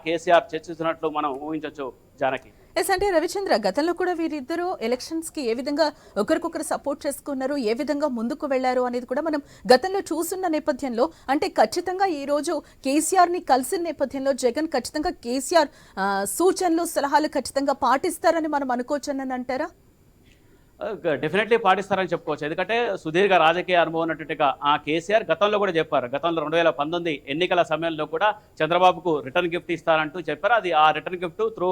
కేసీఆర్ చర్చిస్తున్నట్లు మనం ఊహించవచ్చు జానకి. ఎస్, అంటే రవిచంద్ర, గతంలో కూడా వీరిద్దరూ ఎలక్షన్స్ కి ఏ విధంగా ఒకరికొకరు సపోర్ట్ చేసుకున్నారు, ఏ విధంగా ముందుకు వెళ్లారు అనేది కూడా మనం గతంలో చూస్తున్న నేపథ్యంలో, అంటే ఖచ్చితంగా ఈ రోజు కేసీఆర్ ని కలిసిన నేపథ్యంలో జగన్ ఖచ్చితంగా కేసీఆర్ సూచనలు, సలహాలు ఖచ్చితంగా పాటిస్తారని మనం అనుకోవచ్చని అంటారా? డెఫినెట్లీ పాటిస్తారని చెప్పుకోవచ్చు. ఎందుకంటే సుదీర్ఘ రాజకీయ అనుభవం ఉన్నట్టుగా కేసీఆర్ గతంలో కూడా చెప్పారు. గతంలో 2019 ఎన్నికల సమయంలో కూడా చంద్రబాబుకు రిటర్న్ గిఫ్ట్ ఇస్తారంటూ చెప్పారు. అది ఆ రిటర్న్ గిఫ్ట్ త్రూ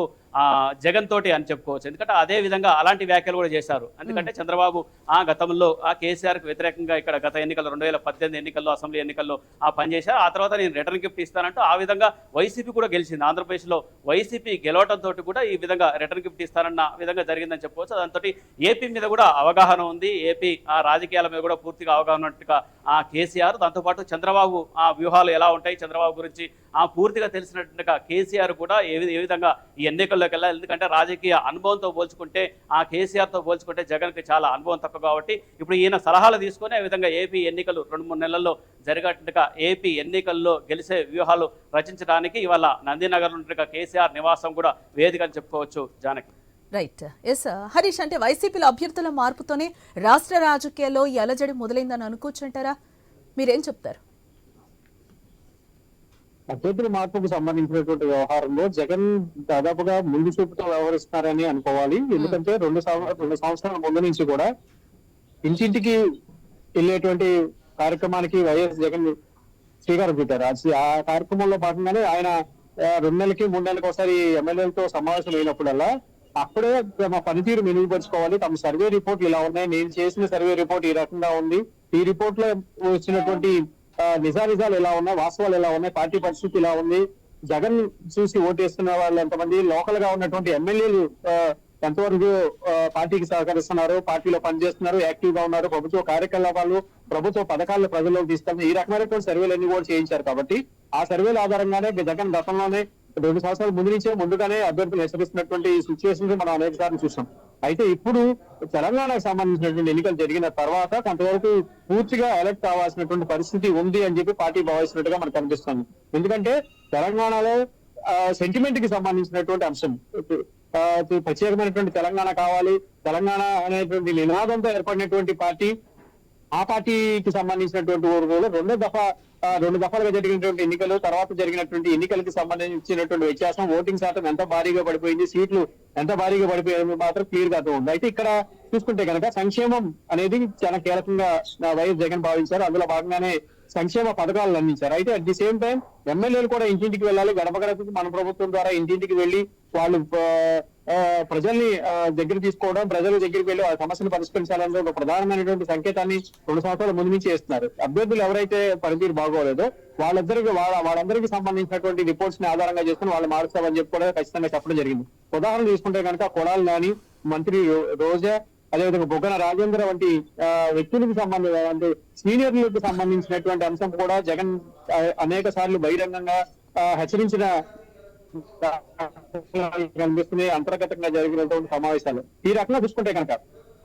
జగన్ తోటి అని చెప్పుకోవచ్చు. ఎందుకంటే అదే విధంగా అలాంటి వ్యాఖ్యలు కూడా చేశారు. ఎందుకంటే చంద్రబాబు గతంలో కేసీఆర్కి వ్యతిరేకంగా ఇక్కడ గత ఎన్నికల్లో 2018 ఎన్నికల్లో, అసెంబ్లీ ఎన్నికల్లో పనిచేశారు. ఆ తర్వాత నేను రిటర్న్ గిఫ్ట్ ఇస్తానంటూ ఆ విధంగా వైసీపీ కూడా గెలిచింది. ఆంధ్రప్రదేశ్లో వైసీపీ గెలవడంతో కూడా ఈ విధంగా రిటర్న్ గిఫ్ట్ ఇస్తారన్న విధంగా జరిగిందని చెప్పుకోవచ్చు. దాంతో ఏపీ మీద కూడా అవగాహన ఉంది. ఏపీ రాజకీయాల మీద కూడా పూర్తిగా అవగాహన ఉన్నట్టుగా కేసీఆర్, దాంతోపాటు చంద్రబాబు వ్యూహాలు ఎలా ఉంటాయి, చంద్రబాబు గురించి పూర్తిగా తెలిసినట్టుగా కేసీఆర్ కూడా ఏ విధంగా ఈ ఎన్నికల్లోకి వెళ్ళాలి. ఎందుకంటే రాజకీయ అనుభవంతో పోల్చుకుంటే కేసీఆర్తో పోల్చుకుంటే జగన్కి చాలా అనుభవం తక్కువ కాబట్టి ఇప్పుడు ఈయన సలహాలు తీసుకొని ఆ విధంగా ఏపీ ఎన్నికలు 2-3 నెలల్లో జరిగేట్టుగా ఏపీ ఎన్నికల్లో గెలిచే వ్యూహాలు రచించడానికి ఇవాళ నందినగర్ ఉన్నట్టుగా కేసీఆర్ నివాసం కూడా వేదిక అని చెప్పుకోవచ్చు జానకి. రైట్. ఎస్ హరీష్, అంటే వైసీపీలో అభ్యర్థుల మార్పుతోనే రాష్ట్ర రాజకీయాల్లో ఈ అలజడి మొదలైందని అనుకోవచ్చు అంటారా? మీరేం చెప్తారు? అభ్యర్థుల మార్పుకు సంబంధించినటువంటి వ్యవహారంలో జగన్ దాదాపుగా ముందు చూపుతో వ్యవహరిస్తున్నారని అనుకోవాలి. ఎందుకంటే 2 సంవత్సరాల ముందు నుంచి కూడా ఇంటింటికి వెళ్ళేటువంటి కార్యక్రమానికి వైఎస్ జగన్ శ్రీకారం చుట్టారు. ఆ కార్యక్రమంలో భాగంగానే ఆయన 2 నెలలకి 3 నెలలకు ఒకసారి ఎమ్మెల్యేలతో సమావేశం అయినప్పుడల్లా అప్పుడే తమ పనితీరు మెరుగుపరుచుకోవాలి, తమ సర్వే రిపోర్ట్లు ఇలా ఉన్నాయి, నేను చేసిన సర్వే రిపోర్ట్ ఈ రకంగా ఉంది, ఈ రిపోర్ట్ లో వచ్చినటువంటి నిజాలు ఎలా ఉన్నాయి, వాస్తవాలు ఎలా ఉన్నాయి, పార్టీ పరిస్థితి ఇలా ఉంది, జగన్ చూసి ఓటేస్తున్న వాళ్ళు ఎంతమంది, లోకల్ గా ఉన్నటువంటి ఎమ్మెల్యేలు ఎంతవరకు పార్టీకి సహకరిస్తున్నారు, పార్టీలో పనిచేస్తున్నారు, యాక్టివ్ గా ఉన్నారు, ప్రభుత్వ కార్యకలాపాలు, ప్రభుత్వ పథకాలను ప్రజల్లోకి తీసుకెళ్తున్నారు, ఈ రకమైనటువంటి సర్వేలన్నీ కూడా చేయించారు. కాబట్టి ఆ సర్వేల ఆధారంగానే జగన్ గతంలోనే 2 సంవత్సరాల ముందుగానే అభ్యర్థులు హెచ్చరిస్తున్నటువంటి సిచ్యువేషన్ మనం అనేక సార్లు చూసాం. అయితే ఇప్పుడు తెలంగాణకు సంబంధించినటువంటి ఎన్నికలు జరిగిన తర్వాత కొంతవరకు పూర్తిగా అలర్ట్ కావాల్సినటువంటి పరిస్థితి ఉంది అని చెప్పి పార్టీ భావిస్తున్నట్టుగా మనకు కనిపిస్తుంది. ఎందుకంటే తెలంగాణలో సెంటిమెంట్ కి సంబంధించినటువంటి అంశం, ప్రత్యేకమైనటువంటి తెలంగాణ కావాలి, తెలంగాణ అనేటువంటి నినాదంతో ఏర్పడినటువంటి పార్టీ, ఆ పార్టీకి సంబంధించినటువంటి రెండు దఫాలుగా జరిగినటువంటి ఎన్నికలు, తర్వాత జరిగినటువంటి ఎన్నికలకు సంబంధించినటువంటి వ్యత్యాసం, ఓటింగ్ శాతం ఎంత భారీగా పడిపోయింది, సీట్లు ఎంత భారీగా పడిపోయింది మాత్రం క్లియర్ గా ఉంది. అయితే ఇక్కడ చూసుకుంటే కనుక సంక్షేమం అనేది చాలా కీలకంగా వైఎస్ జగన్ భావించారు. అందులో భాగంగానే సంక్షేమ పథకాలను అందించారు. అయితే అట్ ది సేమ్ టైం ఎమ్మెల్యేలు కూడా ఇంటింటికి వెళ్ళాలి, గడప గడపకి మన ప్రభుత్వం ద్వారా ఇంటింటికి వెళ్లి వాళ్ళు ప్రజల్ని దగ్గర తీసుకోవడం, ప్రజల దగ్గరికి వెళ్ళి వాళ్ళ సమస్యలు పరిష్కరించాలనే ఒక ప్రధానమైనటువంటి సంకేతాన్ని 2 సంవత్సరాల ముందు నుంచి చేస్తున్నారు. అభ్యర్థులు ఎవరైతే పనితీరు బాగోలేదో వాళ్ళందరికీ సంబంధించినటువంటి రిపోర్ట్స్ ని ఆధారంగా చేసుకుని వాళ్ళు మారుస్తామని చెప్పి కూడా ఖచ్చితంగా చెప్పడం జరిగింది. ఉదాహరణ తీసుకుంటే కనుక కొడాలి నాని, మంత్రి రోజా, అదేవిధంగా బొగ్గన రాజేంద్ర వంటి వ్యక్తులకు అంటే సీనియర్లకు సంబంధించినటువంటి అంశం కూడా జగన్ అనేక సార్లు బహిరంగంగా హెచ్చరించిన కనిపిస్తుంది అంతర్గతంగా జరిగినటువంటి సమావేశాలు. ఈ రకంగా చూసుకుంటే కనుక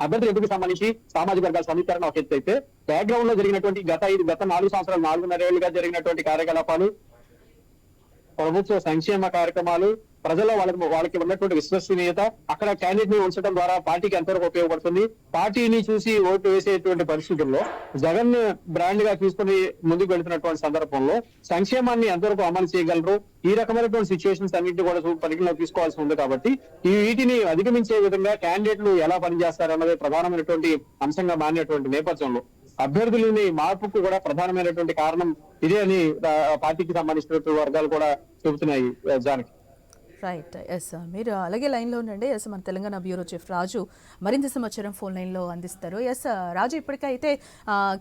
అభ్యర్థుల ఎంపికకు సంబంధించి సామాజిక వర్గాల సమీకరణ ఒక ఎత్తు అయితే, బ్యాక్గ్రౌండ్ లో జరిగినటువంటి గత 4 సంవత్సరాలు 4.5 ఏళ్లుగా జరిగినటువంటి కార్యకలాపాలు, ప్రభుత్వ సంక్షేమ కార్యక్రమాలు, ప్రజల్లో వాళ్ళకి ఉన్నటువంటి విశ్వసనీయత, అక్కడ క్యాండిడేట్ ని ఉంచడం ద్వారా పార్టీకి ఎంతవరకు ఉపయోగపడుతుంది, పార్టీని చూసి ఓటు వేసేటువంటి పరిస్థితుల్లో జగన్ బ్రాండ్ గా తీసుకుని ముందుకు వెళ్తున్నటువంటి సందర్భంలో సంక్షేమాన్ని ఎంతవరకు అమలు చేయగలరు, ఈ రకమైనటువంటి సిచ్యువేషన్స్ అన్నింటినీ కూడా పరిగణలోకి తీసుకోవాల్సి ఉంది. కాబట్టి వీటిని అధిగమించే విధంగా క్యాండిడేట్లు ఎలా పనిచేస్తారన్నది ప్రధానమైనటువంటి అంశంగా మారినటువంటి నేపథ్యంలో అభ్యర్థులని మార్పుకు కూడా ప్రధానమైనటువంటి కారణం ఇదే అని పార్టీకి సంబంధించినటువంటి వర్గాలు కూడా చెబుతున్నాయి. జానకి. రైట్. ఎస్, మీరు అలాగే లైన్లో ఉండండి. ఎస్, మన తెలంగాణ బ్యూరో చీఫ్ రాజు మరింత సమాచారం ఫోన్ లైన్లో అందిస్తారు. ఎస్ రాజు, ఇప్పటికైతే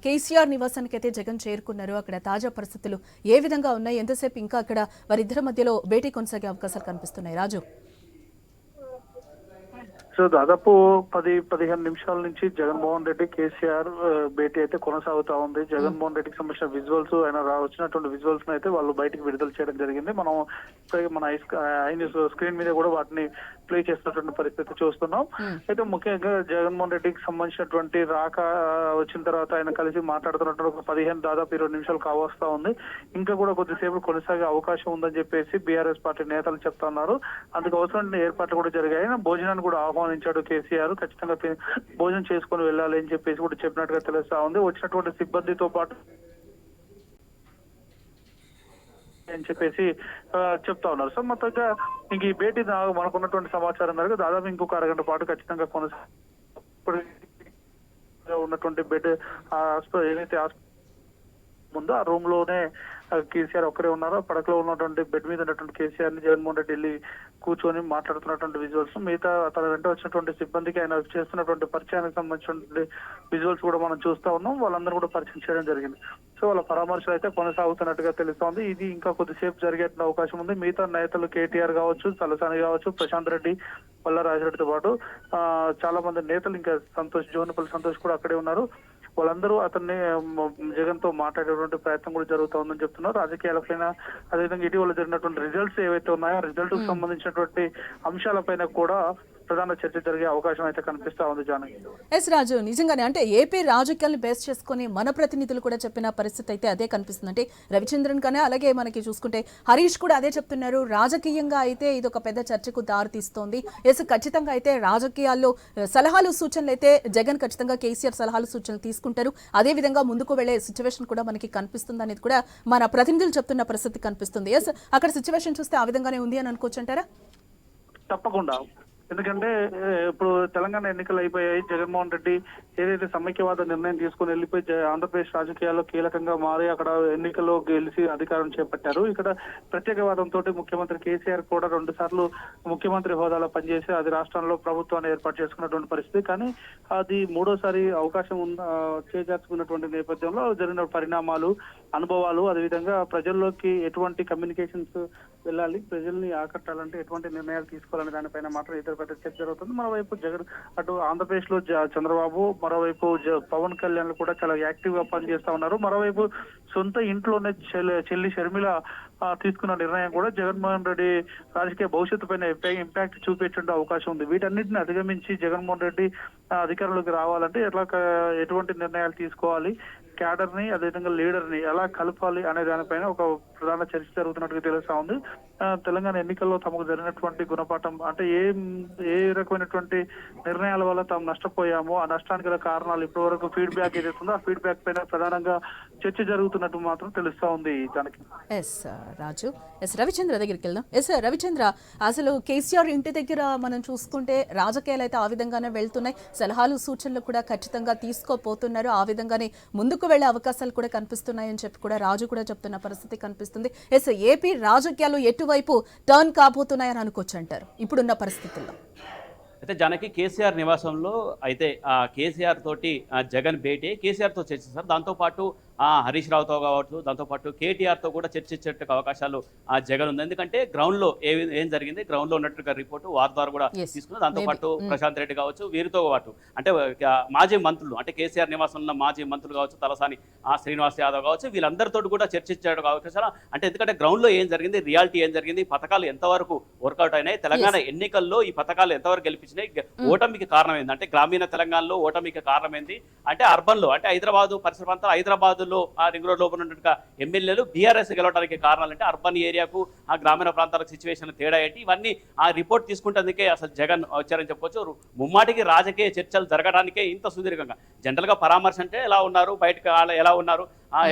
కేసీఆర్ నివాసానికి అయితే జగన్ చేరుకున్నారు. అక్కడ తాజా పరిస్థితులు ఏ విధంగా ఉన్నాయి, ఎంతసేపు ఇంకా అక్కడ వారిద్దరి మధ్యలో భేటీ కొనసాగే అవకాశాలు కనిపిస్తున్నాయి రాజు? సో దాదాపు 10-15 నిమిషాల నుంచి జగన్మోహన్ రెడ్డి కేసీఆర్ భేటీ అయితే కొనసాగుతా ఉంది. జగన్మోహన్ రెడ్డికి సంబంధించిన విజువల్స్, ఆయన వచ్చినటువంటి విజువల్స్ అయితే వాళ్ళు బయటికి విడుదల చేయడం జరిగింది. మనం మన ఐ న్యూస్ స్క్రీన్ మీద కూడా వాటిని ప్లే చేస్తున్నటువంటి పరిస్థితి చూస్తున్నాం. అయితే ముఖ్యంగా జగన్మోహన్ రెడ్డికి సంబంధించినటువంటి రాక వచ్చిన తర్వాత ఆయన కలిసి మాట్లాడుతున్నటువంటి ఒక 15-20 నిమిషాలు కావస్తా ఉంది. ఇంకా కూడా కొద్దిసేపు కొనసాగే అవకాశం ఉందని చెప్పేసి బీఆర్ఎస్ పార్టీ నేతలు చెప్తా ఉన్నారు. అందుకు అవసరమైన ఏర్పాట్లు కూడా జరిగాయి. భోజనాన్ని కూడా ఆహ్వానించాడు కేసీఆర్. ఖచ్చితంగా భోజనం చేసుకుని వెళ్ళాలి అని చెప్పేసి కూడా చెప్పినట్టుగా తెలుస్తా ఉంది. వచ్చినటువంటి సిబ్బందితో పాటు అని చెప్పేసి చెప్తా ఉన్నారు. సో మొత్తంగా ఇంక ఈ భేటీ మనకున్నటువంటి సమాచారం మేరకు దాదాపు ఇంకొక అరగంట పాటు ఖచ్చితంగా ఉన్నటువంటి బెడ్ ఏదైతే ముందు ఆ రూమ్ లోనే కేసీఆర్ ఒక్కడే ఉన్నారు. పడకలో ఉన్నటువంటి బెడ్ మీద ఉన్నటువంటి కేసీఆర్ ని జగన్మోహన్ రెడ్డి వెళ్ళి కూర్చొని మాట్లాడుతున్నటువంటి విజువల్స్, మిగతా తన వెంట వచ్చినటువంటి సిబ్బందికి ఆయన చేస్తున్నటువంటి పరిచయానికి సంబంధించినటువంటి విజువల్స్ కూడా మనం చూస్తా ఉన్నాం. వాళ్ళందరూ కూడా పరిచయం చేయడం జరిగింది. సో వాళ్ళ పరామర్శలు అయితే కొనసాగుతున్నట్టుగా తెలుస్తోంది. ఇది ఇంకా కొద్దిసేపు జరిగే అవకాశం ఉంది. మిగతా నేతలు కేటీఆర్ కావచ్చు, తలసాని కావచ్చు, ప్రశాంత్ రెడ్డి, పల్లా రాజరెడ్డితో పాటు చాలా మంది నేతలు, ఇంకా జోనపల్లి సంతోష్ కూడా అక్కడే ఉన్నారు. వాళ్ళందరూ అతన్ని జగన్ తో మాట్లాడేటువంటి ప్రయత్నం కూడా జరుగుతూ ఉందని చెప్తున్నారు. రాజకీయాలపైన, అదేవిధంగా ఇటీవల జరిగినటువంటి రిజల్ట్స్ ఏవైతే ఉన్నాయో ఆ రిజల్ట్ కు సంబంధించినటువంటి అంశాలపైన కూడా ప్రధాన చర్చ జరిగే అవకాశం అయితే కనిపిస్తా ఉంది. జానకి. ఎస్ రాజు, నిజంగానే అంటే ఏపీ రాజకీయాలను బేస్ చేసుకుని మన ప్రతినిధులు కూడా చెప్పిన పరిస్థితి అయితే అదే కనిపిస్తుంది. అంటే రవిచంద్రన్ కానీ అలాగే మనకి చూసుకుంటే హరీష్ కూడా అదే చెప్తున్నారు. రాజకీయంగా అయితే ఇది ఒక పెద్ద చర్చకు దారితీస్తోంది. ఎస్, ఖచ్చితంగా అయితే రాజకీయాల్లో సలహాలు సూచనలు అయితే జగన్ ఖచ్చితంగా కేసీఆర్ సలహాలు సూచనలు తీసుకుంటారు. అదే విధంగా ముందుకు వెళ్లే సిచ్యువేషన్ కూడా మనకి కనిపిస్తుంది అనేది కూడా మన ప్రతినిధులు చెప్తున్న పరిస్థితి కనిపిస్తుంది. ఎస్, అక్కడ సిచ్యువేషన్ చూస్తే ఆ విధంగానే ఉంది అని అనుకోవచ్చు అంటారా? తప్పకుండా. ఎందుకంటే ఇప్పుడు తెలంగాణ ఎన్నికలు అయిపోయాయి. జగన్మోహన్ రెడ్డి ఏదైతే సమైక్యవాద నిర్ణయం తీసుకుని వెళ్ళిపోయి ఆంధ్రప్రదేశ్ రాజకీయాల్లో కీలకంగా మారి అక్కడ ఎన్నికల్లో గెలిచి అధికారం చేపట్టారు. ఇక్కడ ప్రత్యేకవాదంతో ముఖ్యమంత్రి కేసీఆర్ కూడా 2 సార్లు ముఖ్యమంత్రి హోదాలో పనిచేసి అది రాష్ట్రంలో ప్రభుత్వాన్ని ఏర్పాటు చేసుకున్నటువంటి పరిస్థితి. కానీ అది 3వసారి అవకాశం చేజార్చుకున్నటువంటి నేపథ్యంలో జరిగిన పరిణామాలు, అనుభవాలు, అదేవిధంగా ప్రజల్లోకి ఎటువంటి కమ్యూనికేషన్స్ వెళ్ళాలి, ప్రజల్ని ఆకట్టాలంటే ఎటువంటి నిర్ణయాలు తీసుకోవాలనే దానిపైన మాత్రం ఇతర పెద్ద చర్చ జరుగుతుంది. మరోవైపు జగన్ అటు ఆంధ్రప్రదేశ్ లో చంద్రబాబు, మరోవైపు పవన్ కళ్యాణ్ కూడా చాలా యాక్టివ్ గా పనిచేస్తా ఉన్నారు. మరోవైపు సొంత ఇంట్లోనే చెల్లి షర్మిల తీసుకున్న నిర్ణయం కూడా జగన్మోహన్ రెడ్డి రాజకీయ భవిష్యత్తు పైన ఇంపాక్ట్ చూపించే అవకాశం ఉంది. వీటన్నిటిని అధిగమించి జగన్మోహన్ రెడ్డి అధికారంలోకి రావాలంటే ఎటువంటి నిర్ణయాలు తీసుకోవాలి, క్యాడర్ ని అదేవిధంగా లీడర్ ని ఎలా కలపాలి అనే దానిపైన ఒక ప్రధాన చర్చ జరుగుతున్నట్టుగా తెలుస్తా ఉంది. తెలంగాణ ఎన్నికల్లో తమకు జరిగినటువంటి గుణపాఠం అంటే ఏ రకమైనటువంటి నిర్ణయాల వల్ల తాము నష్టపోయామో ఆ నష్టానికి గల కారణాలు ఇప్పటి వరకు ఫీడ్బ్యాక్ ఏదైతుందో ఆ ఫీడ్బ్యాక్ పైన ప్రధానంగా చర్చ జరుగుతున్నట్టు మాత్రం తెలుస్తా ఉంది. దానికి ఎస్ రాజు. ఎస్ రవిచంద్ర దగ్గరికి వెళ్దాం. ఎస్ రవిచంద్ర, అసలు కేసీఆర్ ఇంటి దగ్గర మనం చూసుకుంటే రాజకీయాలు అయితే ఆ విధంగానే వెళ్తున్నాయి. సలహాలు సూచనలు కూడా ఖచ్చితంగా తీసుకోపోతున్నారు. ఆ విధంగానే ముందుకు వెళ్లే అవకాశాలు కూడా కనిపిస్తున్నాయని చెప్పి కూడా రాజు కూడా చెప్తున్న పరిస్థితి కనిపిస్తుంది. ఎస్, ఏపీ రాజకీయాలు ఎటువైపు టర్న్ కాబోతున్నాయని అనుకోవచ్చు అంటారు ఇప్పుడున్న పరిస్థితుల్లో? అయితే జానకి, కేసీఆర్ నివాసంలో అయితే కేసీఆర్ తోటి జగన్ భేటీ కేసీఆర్తో చర్చిస్తారు. దాంతోపాటు హరీష్ రావుతో కావచ్చు, దాంతోపాటు కేటీఆర్తో కూడా చర్చించేట్టుకు అవకాశాలు జగన్ ఉంది. ఎందుకంటే గ్రౌండ్లో ఏం జరిగింది, గ్రౌండ్లో ఉన్నట్టుగా రిపోర్టు వారి ద్వారా కూడా తీసుకుని, దాంతోపాటు ప్రశాంత్ రెడ్డి కావచ్చు, వీరితో పాటు అంటే మాజీ మంత్రులు, అంటే కేసీఆర్ నివాసం ఉన్న మాజీ మంత్రులు కావచ్చు, తలసాని శ్రీనివాస్ యాదవ్ కావచ్చు, వీళ్ళందరితో కూడా చర్చించడానికి అవకాశాలు. అంటే ఎందుకంటే గ్రౌండ్లో ఏం జరిగింది, రియాలిటీ ఏం జరిగింది, పథకాలు ఎంతవరకు వర్కౌట్ అయినాయి, తెలంగాణ ఎన్నికల్లో ఈ పథకాలు ఎంతవరకు గెలిపించినాయి, ఓటమికి కారణం ఏంది, అంటే గ్రామీణ తెలంగాణలో ఓటమికి కారణం ఏంది, అంటే అర్బన్లో అంటే హైదరాబాద్ పరిసర ప్రాంతాలు, హైదరాబాద్లో రింగ్ రోడ్ లోపల ఉన్నట్టుగా ఎమ్మెల్యేలు బీఆర్ఎస్ గెలవడానికి కారణాలు అంటే అర్బన్ ఏరియాకు గ్రామీణ ప్రాంతాలకు సిచ్యువేషన్ తేడా ఏంటి, ఇవన్నీ రిపోర్ట్ తీసుకుంటేందుకే అసలు జగన్ వచ్చారని చెప్పుకోవచ్చు. ముమ్మాటికి రాజకీయ చర్చలు జరగడానికే ఇంత సుదీర్ఘంగా. జనరల్ గా పరామర్శ అంటే ఎలా ఉన్నారు, బయటకు ఎలా ఉన్నారు,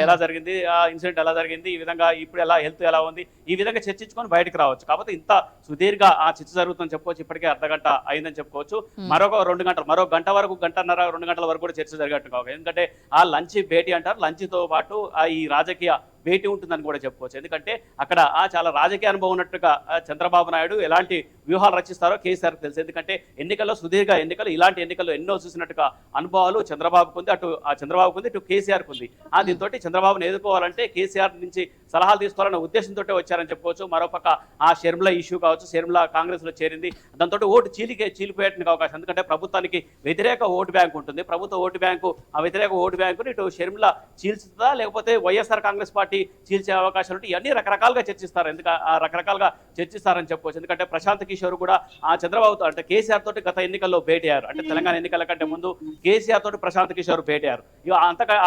ఎలా జరిగింది, ఇన్సిడెంట్ ఎలా జరిగింది, ఈ విధంగా ఇప్పుడు ఎలా హెల్త్ ఎలా ఉంది, ఈ విధంగా చర్చించుకొని బయటకు రావచ్చు. కాకపోతే ఇంత సుదీర్ఘ చర్చ జరుగుతుందని చెప్పుకోవచ్చు. ఇప్పటికే అర్ధగంట అయిందని చెప్పుకోవచ్చు. మరొక 2 గంటలు, మరో గంట వరకు, గంటన్నర 2 గంటల వరకు కూడా చర్చ జరిగట్టు కావచ్చు. ఎందుకంటే లంచ్ భేటీ అంటారు, లంచ్తో పాటు ఈ రాజకీయ భేటీ ఉంటుందని కూడా చెప్పుకోవచ్చు. ఎందుకంటే అక్కడ చాలా రాజకీయ అనుభవం ఉన్నట్టుగా చంద్రబాబు నాయుడు ఎలాంటి వ్యూహాలు రచిస్తారో కేసీఆర్ తెలుసు. ఎందుకంటే ఎన్నికల్లో సుదీర్ఘ ఎన్నికలు, ఇలాంటి ఎన్నికల్లో ఎన్నో చూసినట్టుగా అనుభవాలు చంద్రబాబుకు ఉంది, అటు చంద్రబాబుకు ఉంది, ఇటు కేసీఆర్కు ఉంది. దీంతో చంద్రబాబును ఎదుర్కోవాలంటే కేసీఆర్ నుంచి సలహాలు తీసుకోవాలన్న ఉద్దేశంతో వచ్చారని చెప్పుకోవచ్చు. మరోపక్క షర్మిల ఇష్యూ కావచ్చు, షర్మిల కాంగ్రెస్ లో చేరింది, దాంతో ఓటు చీలిపోయేటువంటి అవకాశం. ఎందుకంటే ప్రభుత్వానికి వ్యతిరేక ఓటు బ్యాంక్ ఉంటుంది, ప్రభుత్వ ఓటు బ్యాంకు, ఆ వ్యతిరేక ఓటు బ్యాంకుని ఇటు షర్మిల చీల్చుతుందా, లేకపోతే వైఎస్ఆర్ కాంగ్రెస్ పార్టీ చీల్చే అవకాశాలు ఉంటాయి. ఇవన్నీ రకరకాలుగా చర్చిస్తారు, రకరకాలుగా చర్చిస్తారని చెప్పుకోవచ్చు. ఎందుకంటే ప్రశాంత్ కిషోర్ కూడా చంద్రబాబుతో అంటే కేసీఆర్ తోటి గత ఎన్నికల్లో భేటీ అయ్యారు. అంటే తెలంగాణ ఎన్నికల కంటే ముందు కేసీఆర్ తోటి ప్రశాంత్ కిషోర్ భేటీ అయ్యారు.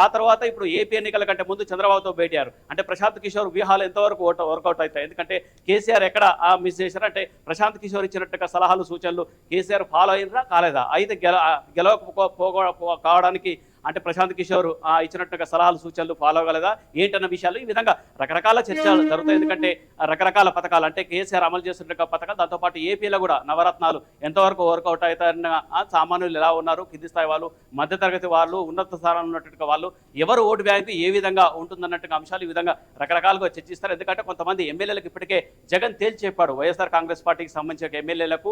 ఆ తర్వాత ఇప్పుడు ఏపీ ఎన్నికల కంటే ముందు చంద్రబాబుతో భేటీ అయ్యారు. అంటే ప్రశాంత్ కిషోర్ వ్యూహాలు ఎంతవరకు వర్కౌట్ అవుతాయి, ఎందుకంటే కేసీఆర్ ఎక్కడ మిస్ చేశారు, అంటే ప్రశాంత్ కిషోర్ ఇచ్చినట్టుగా సలహాలు సూచనలు కేసీఆర్ ఫాలో అయినరా కాలేదా, అయితే కావడానికి అంటే ప్రశాంత్ కిషోర్ ఇచ్చినట్టుగా సలహాలు సూచనలు ఫాలో అవ్వగలదా ఏంటన్న విషయాలు, ఈ విధంగా రకరకాల చర్చలు జరుగుతాయి. ఎందుకంటే రకరకాల పథకాలు అంటే కేసీఆర్ అమలు చేస్తున్న పథకాలు, దాంతోపాటు ఏపీలో కూడా నవరత్నాలు ఎంతవరకు వర్కౌట్ అవుతాయన్న సామాన్యులు ఎలా ఉన్నారు, కింది స్థాయి వాళ్ళు, మధ్యతరగతి వాళ్ళు, ఉన్నత స్థానంలో ఉన్నట్టుగా వాళ్ళు, ఎవరు ఓటు బ్యాంకు ఏ విధంగా ఉంటుందన్నట్టుగా అంశాలు ఈ విధంగా రకరకాలుగా చర్చిస్తారు. ఎందుకంటే కొంతమంది ఎమ్మెల్యేలకు ఇప్పటికే జగన్ తేల్చి చెప్పాడు, వైఎస్ఆర్ కాంగ్రెస్ పార్టీకి సంబంధించిన ఎమ్మెల్యేలకు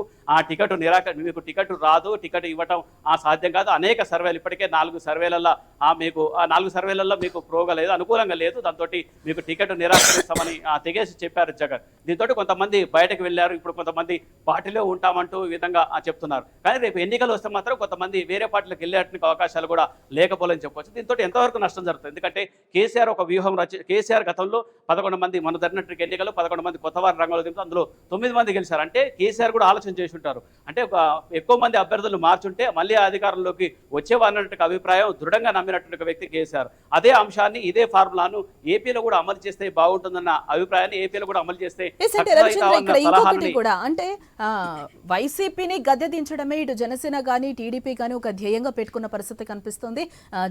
టికెట్ మీకు టికెట్ రాదు, టికెట్ ఇవ్వటం సాధ్యం కాదు. అనేక సర్వేలు ఇప్పటికే 4 సర్వేలలో మీకు 4 సర్వేలలో మీకు ప్రోగా లేదు, అనుకూలంగా లేదు, దాంతో మీకు టికెట్ నిరాకరిస్తామని తెగేసి చెప్పారు జగన్. దీంతో కొంతమంది బయటకు వెళ్ళారు, ఇప్పుడు కొంతమంది పార్టీలో ఉంటామంటూ ఈ విధంగా చెప్తున్నారు. కానీ రేపు ఎన్నికలు వస్తే మాత్రం కొంతమంది వేరే పార్టీలకు వెళ్ళేటువంటి అవకాశాలు కూడా లేకపోలేని చెప్పవచ్చు. దీంతో ఎంతవరకు నష్టం జరుగుతుంది, ఎందుకంటే కేసీఆర్ ఒక వ్యూహం కేసీఆర్ గతంలో 11 మంది మన జరిగినట్టు ఎన్నికల్లో 11 మంది కొత్త వారి రంగంలో దింపుతూ అందులో 9 మంది గెలిచారు. అంటే కేసీఆర్ కూడా ఆలోచన చేసి ఉంటారు, అంటే ఎక్కువ మంది అభ్యర్థులు మార్చుంటే మళ్ళీ అధికారంలోకి వచ్చేవారన్నట్టు అభిప్రాయం దృఢంగా నమ్మినటువంటి వ్యక్తి కేసీఆర్. అదే అంశాన్ని, ఇదే ఫార్ములాను ఏపీలో కూడా అమలు చేస్తే బాగుంటుందన్న అభిప్రాయాన్ని ఏపీలో కూడా అమలు చేస్తే కూడా అంటే వైసీపీని గద్దె దించడమే ఇటు జనసేన గానీ టీడీపీ గానీ ఒక ధ్యేయంగా పెట్టుకున్న పరిస్థితి కనిపిస్తుంది.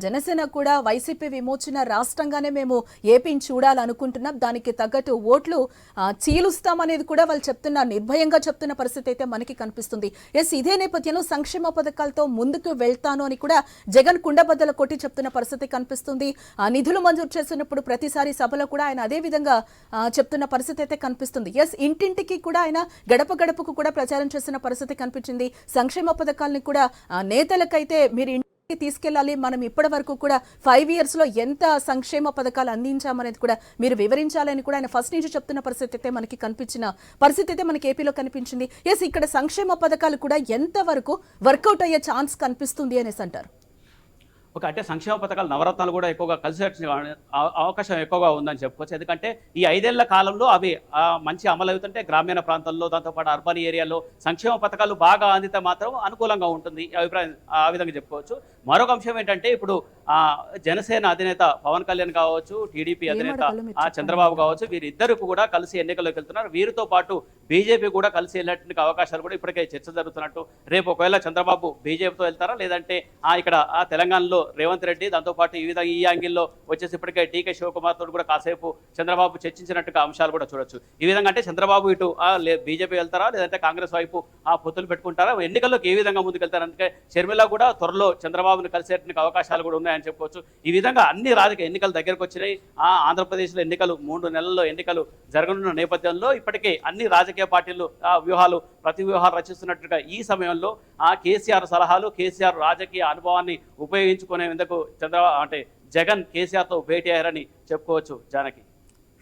జనసేన కూడా వైసీపీ విమోచన రాష్ట్రంగానే మేము ఏపీని చూడాలనుకుంటున్నాం, దానికి తగ్గట్టు ఓట్లు చీలుస్తామనేది కూడా వాళ్ళు చెప్తున్నారు, నిర్భయంగా చెప్తున్న పరిస్థితి అయితే మనకి కనిపిస్తుంది. ఇదే నేపథ్యంలో సంక్షేమ పథకాలతో ముందుకు వెళ్తాను అని కూడా జగన్ కుండబద్దలు కొట్టి చెప్తున్న పరిస్థితి కనిపిస్తుంది. నిధులు మంజూరు చేసినప్పుడు ప్రతిసారి సభలో కూడా ఆయన అదే విధంగా చెప్తున్న పరిస్థితి అయితే కనిపిస్తుంది. ఇంటింటికి కూడా ఆయన గడప గడపకు కూడా ప్రచారం చేస్తున్న పరిస్థితి కనిపించింది. సంక్షేమ పథకాలని కూడా నేతలకైతే మీరు ఇంటికి తీసుకెళ్లాలి, మనం ఇప్పటి వరకు కూడా 5 years లో ఎంత సంక్షేమ పథకాలు అందించామనేది కూడా మీరు వివరించాలని కూడా ఆయన ఫస్ట్ నుంచి చెప్తున్న పరిస్థితి అయితే మనకి కనిపించిన పరిస్థితి అయితే మనకి ఏపీలో కనిపించింది. ఇక్కడ సంక్షేమ పథకాలు కూడా ఎంత వరకు వర్కౌట్ అయ్యే ఛాన్స్ కనిపిస్తుంది అనేసి అంటారు. అంటే సంక్షేమ పథకాలు, నవరత్నాలు కూడా ఎక్కువగా కలిసి అవకాశం ఎక్కువగా ఉందని చెప్పుకోవచ్చు. ఎందుకంటే ఈ 5 ఏళ్ల కాలంలో అవి మంచి అమలు అవుతుంటే గ్రామీణ ప్రాంతాల్లో, దాంతోపాటు అర్బన్ ఏరియాలో సంక్షేమ పథకాలు బాగా అందితే మాత్రం అనుకూలంగా ఉంటుంది అభిప్రాయం, ఆ విధంగా చెప్పుకోవచ్చు. మరొక అంశం ఏంటంటే ఇప్పుడు జనసేన అధినేత పవన్ కళ్యాణ్ కావచ్చు, టీడీపీ అధినేత చంద్రబాబు కావచ్చు, వీరిద్దరికి కూడా కలిసి ఎన్నికల్లోకి వెళ్తున్నారు. వీరితో పాటు బీజేపీ కూడా కలిసి వెళ్ళేటువంటి అవకాశాలు కూడా ఇప్పటికే చర్చ జరుగుతున్నట్టు. రేపు ఒకవేళ చంద్రబాబు బీజేపీతో వెళ్తారా, లేదంటే ఇక్కడ తెలంగాణలో రేవంత్ రెడ్డి, దాంతోపాటు ఈ యాంగిల్లో వచ్చేసి ఇప్పటికే టీకే శివకుమార్ తోటి కూడా కాసేపు చంద్రబాబు చర్చించినట్టుగా అంశాలు కూడా చూడొచ్చు. ఈ విధంగా అంటే చంద్రబాబు ఇటు బీజేపీ వెళ్తారా, లేదంటే కాంగ్రెస్ వైపు పొత్తులు పెట్టుకుంటారా, ఎన్నికల్లోకి ఏ విధంగా ముందుకెళ్తారు. అందుకే షర్మిల కూడా త్వరలో చంద్రబాబును కలిసేటువంటి అవకాశాలు కూడా ఉన్నాయని చెప్పుకోవచ్చు. ఈ విధంగా అన్ని రాజకీయ ఎన్నికలు దగ్గరకు వచ్చినాయి. ఆంధ్రప్రదేశ్లో ఎన్నికలు 3 నెలల్లో ఎన్నికలు జరగనున్న నేపథ్యంలో ఇప్పటికే అన్ని రాజకీయ పార్టీలు ప్రతి వ్యూహాలు రచిస్తున్నట్టుగా ఈ సమయంలో కేసీఆర్ సలహాలు, కేసీఆర్ రాజకీయ అనుభవాన్ని ఉపయోగించుకునేందుకు జగన్ కేసీఆర్తో భేటీ అయ్యారని చెప్పుకోవచ్చు జానకి.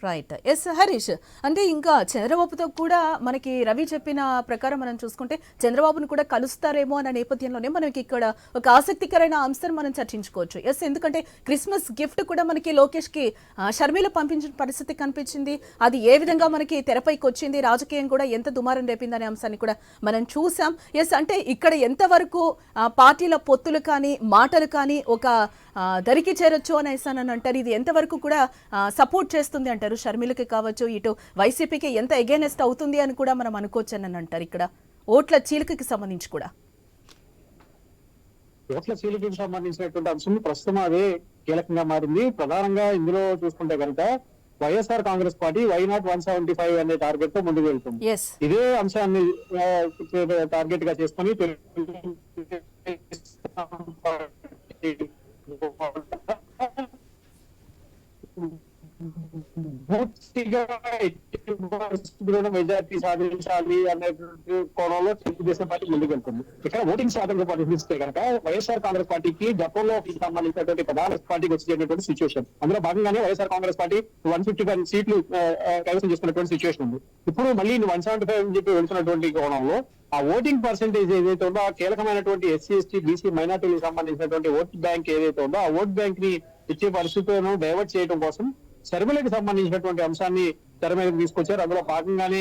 రైట్. ఎస్ హరీష్, అంటే ఇంకా చంద్రబాబుతో కూడా మనకి రవి చెప్పిన ప్రకారం మనం చూసుకుంటే చంద్రబాబును కూడా కలుస్తారేమో అన్న నేపథ్యంలోనే మనకి ఇక్కడ ఒక ఆసక్తికరమైన అంశం మనం చర్చించుకోవచ్చు. ఎస్, ఎందుకంటే క్రిస్మస్ గిఫ్ట్ కూడా మనకి లోకేష్కి షర్మిల పంపించిన పరిస్థితి కనిపించింది. అది ఏ విధంగా మనకి తెరపైకి వచ్చింది, రాజకీయం కూడా ఎంత దుమారం రేపిందనే అంశాన్ని కూడా మనం చూసాం. ఎస్, అంటే ఇక్కడ ఎంతవరకు పార్టీల పొత్తులు కానీ మాటలు కానీ ఒక దరికి చేరొచ్చు అనేసి అని అంటారు. ఇది ఎంతవరకు కూడా సపోర్ట్ చేస్తుంది అంటారు షర్మిలకి కావచ్చు, ఇటు వైసీపీకి ఎంత ఎగైనెస్ట్ అవుతుంది అని కూడా మనం అనుకోవచ్చు అని అంటారు. ఇక్కడ ఓట్ల చీలికకి సంబంధించి కూడా ఓట్ల చీలికకి సంబంధించినటువంటి అంశం ప్రస్తుతం అదే కీలకంగా మారింది. ప్రధానంగా ఇందులో చూసుకుంటే కనుక వైఎస్ఆర్ కాంగ్రెస్ పార్టీ వైనాట్ 175 అనే టార్గెట్ తో ముందుకు వెళ్తుంది. ఎస్, ఇదే అంశాన్ని టార్గెట్ గా చేసుకుని మెజార్టీ సాధించాలి అనేటువంటి కోణంలో తెలుగుదేశం పార్టీ ముందుకు వెళ్తుంది. ఇక్కడ ఓటింగ్ శాతంగా పరిశీలిస్తే కనుక వైఎస్ఆర్ కాంగ్రెస్ పార్టీకి గతంలో సంబంధించినటువంటి ప్రధాన పార్టీకి వచ్చేటువంటి సిచ్యువేషన్, అందులో భాగంగానే వైఎస్ఆర్ కాంగ్రెస్ పార్టీ 155 సీట్లు కైవసం చేసుకున్నటువంటి సిచ్యువేషన్ ఉంది. ఇప్పుడు మళ్ళీ 175 అని చెప్పి వెళ్తున్నటువంటి కోణంలో ఆ ఓటింగ్ పర్సెంటేజ్ ఏదైతే ఉందో, ఆ కీలకమైనటువంటి ఎస్సీ ఎస్టీ బీసీ మైనార్టీలకు సంబంధించినటువంటి ఓట్ బ్యాంక్ ఏదైతే ఉందో, ఆ ఓట్ బ్యాంక్ ని ఇచ్చే పరిస్థితులను డైవర్ట్ చేయడం కోసం షర్మిలకి సంబంధించినటువంటి అంశాన్ని తెర మీదకి తీసుకొచ్చారు. అందులో భాగంగానే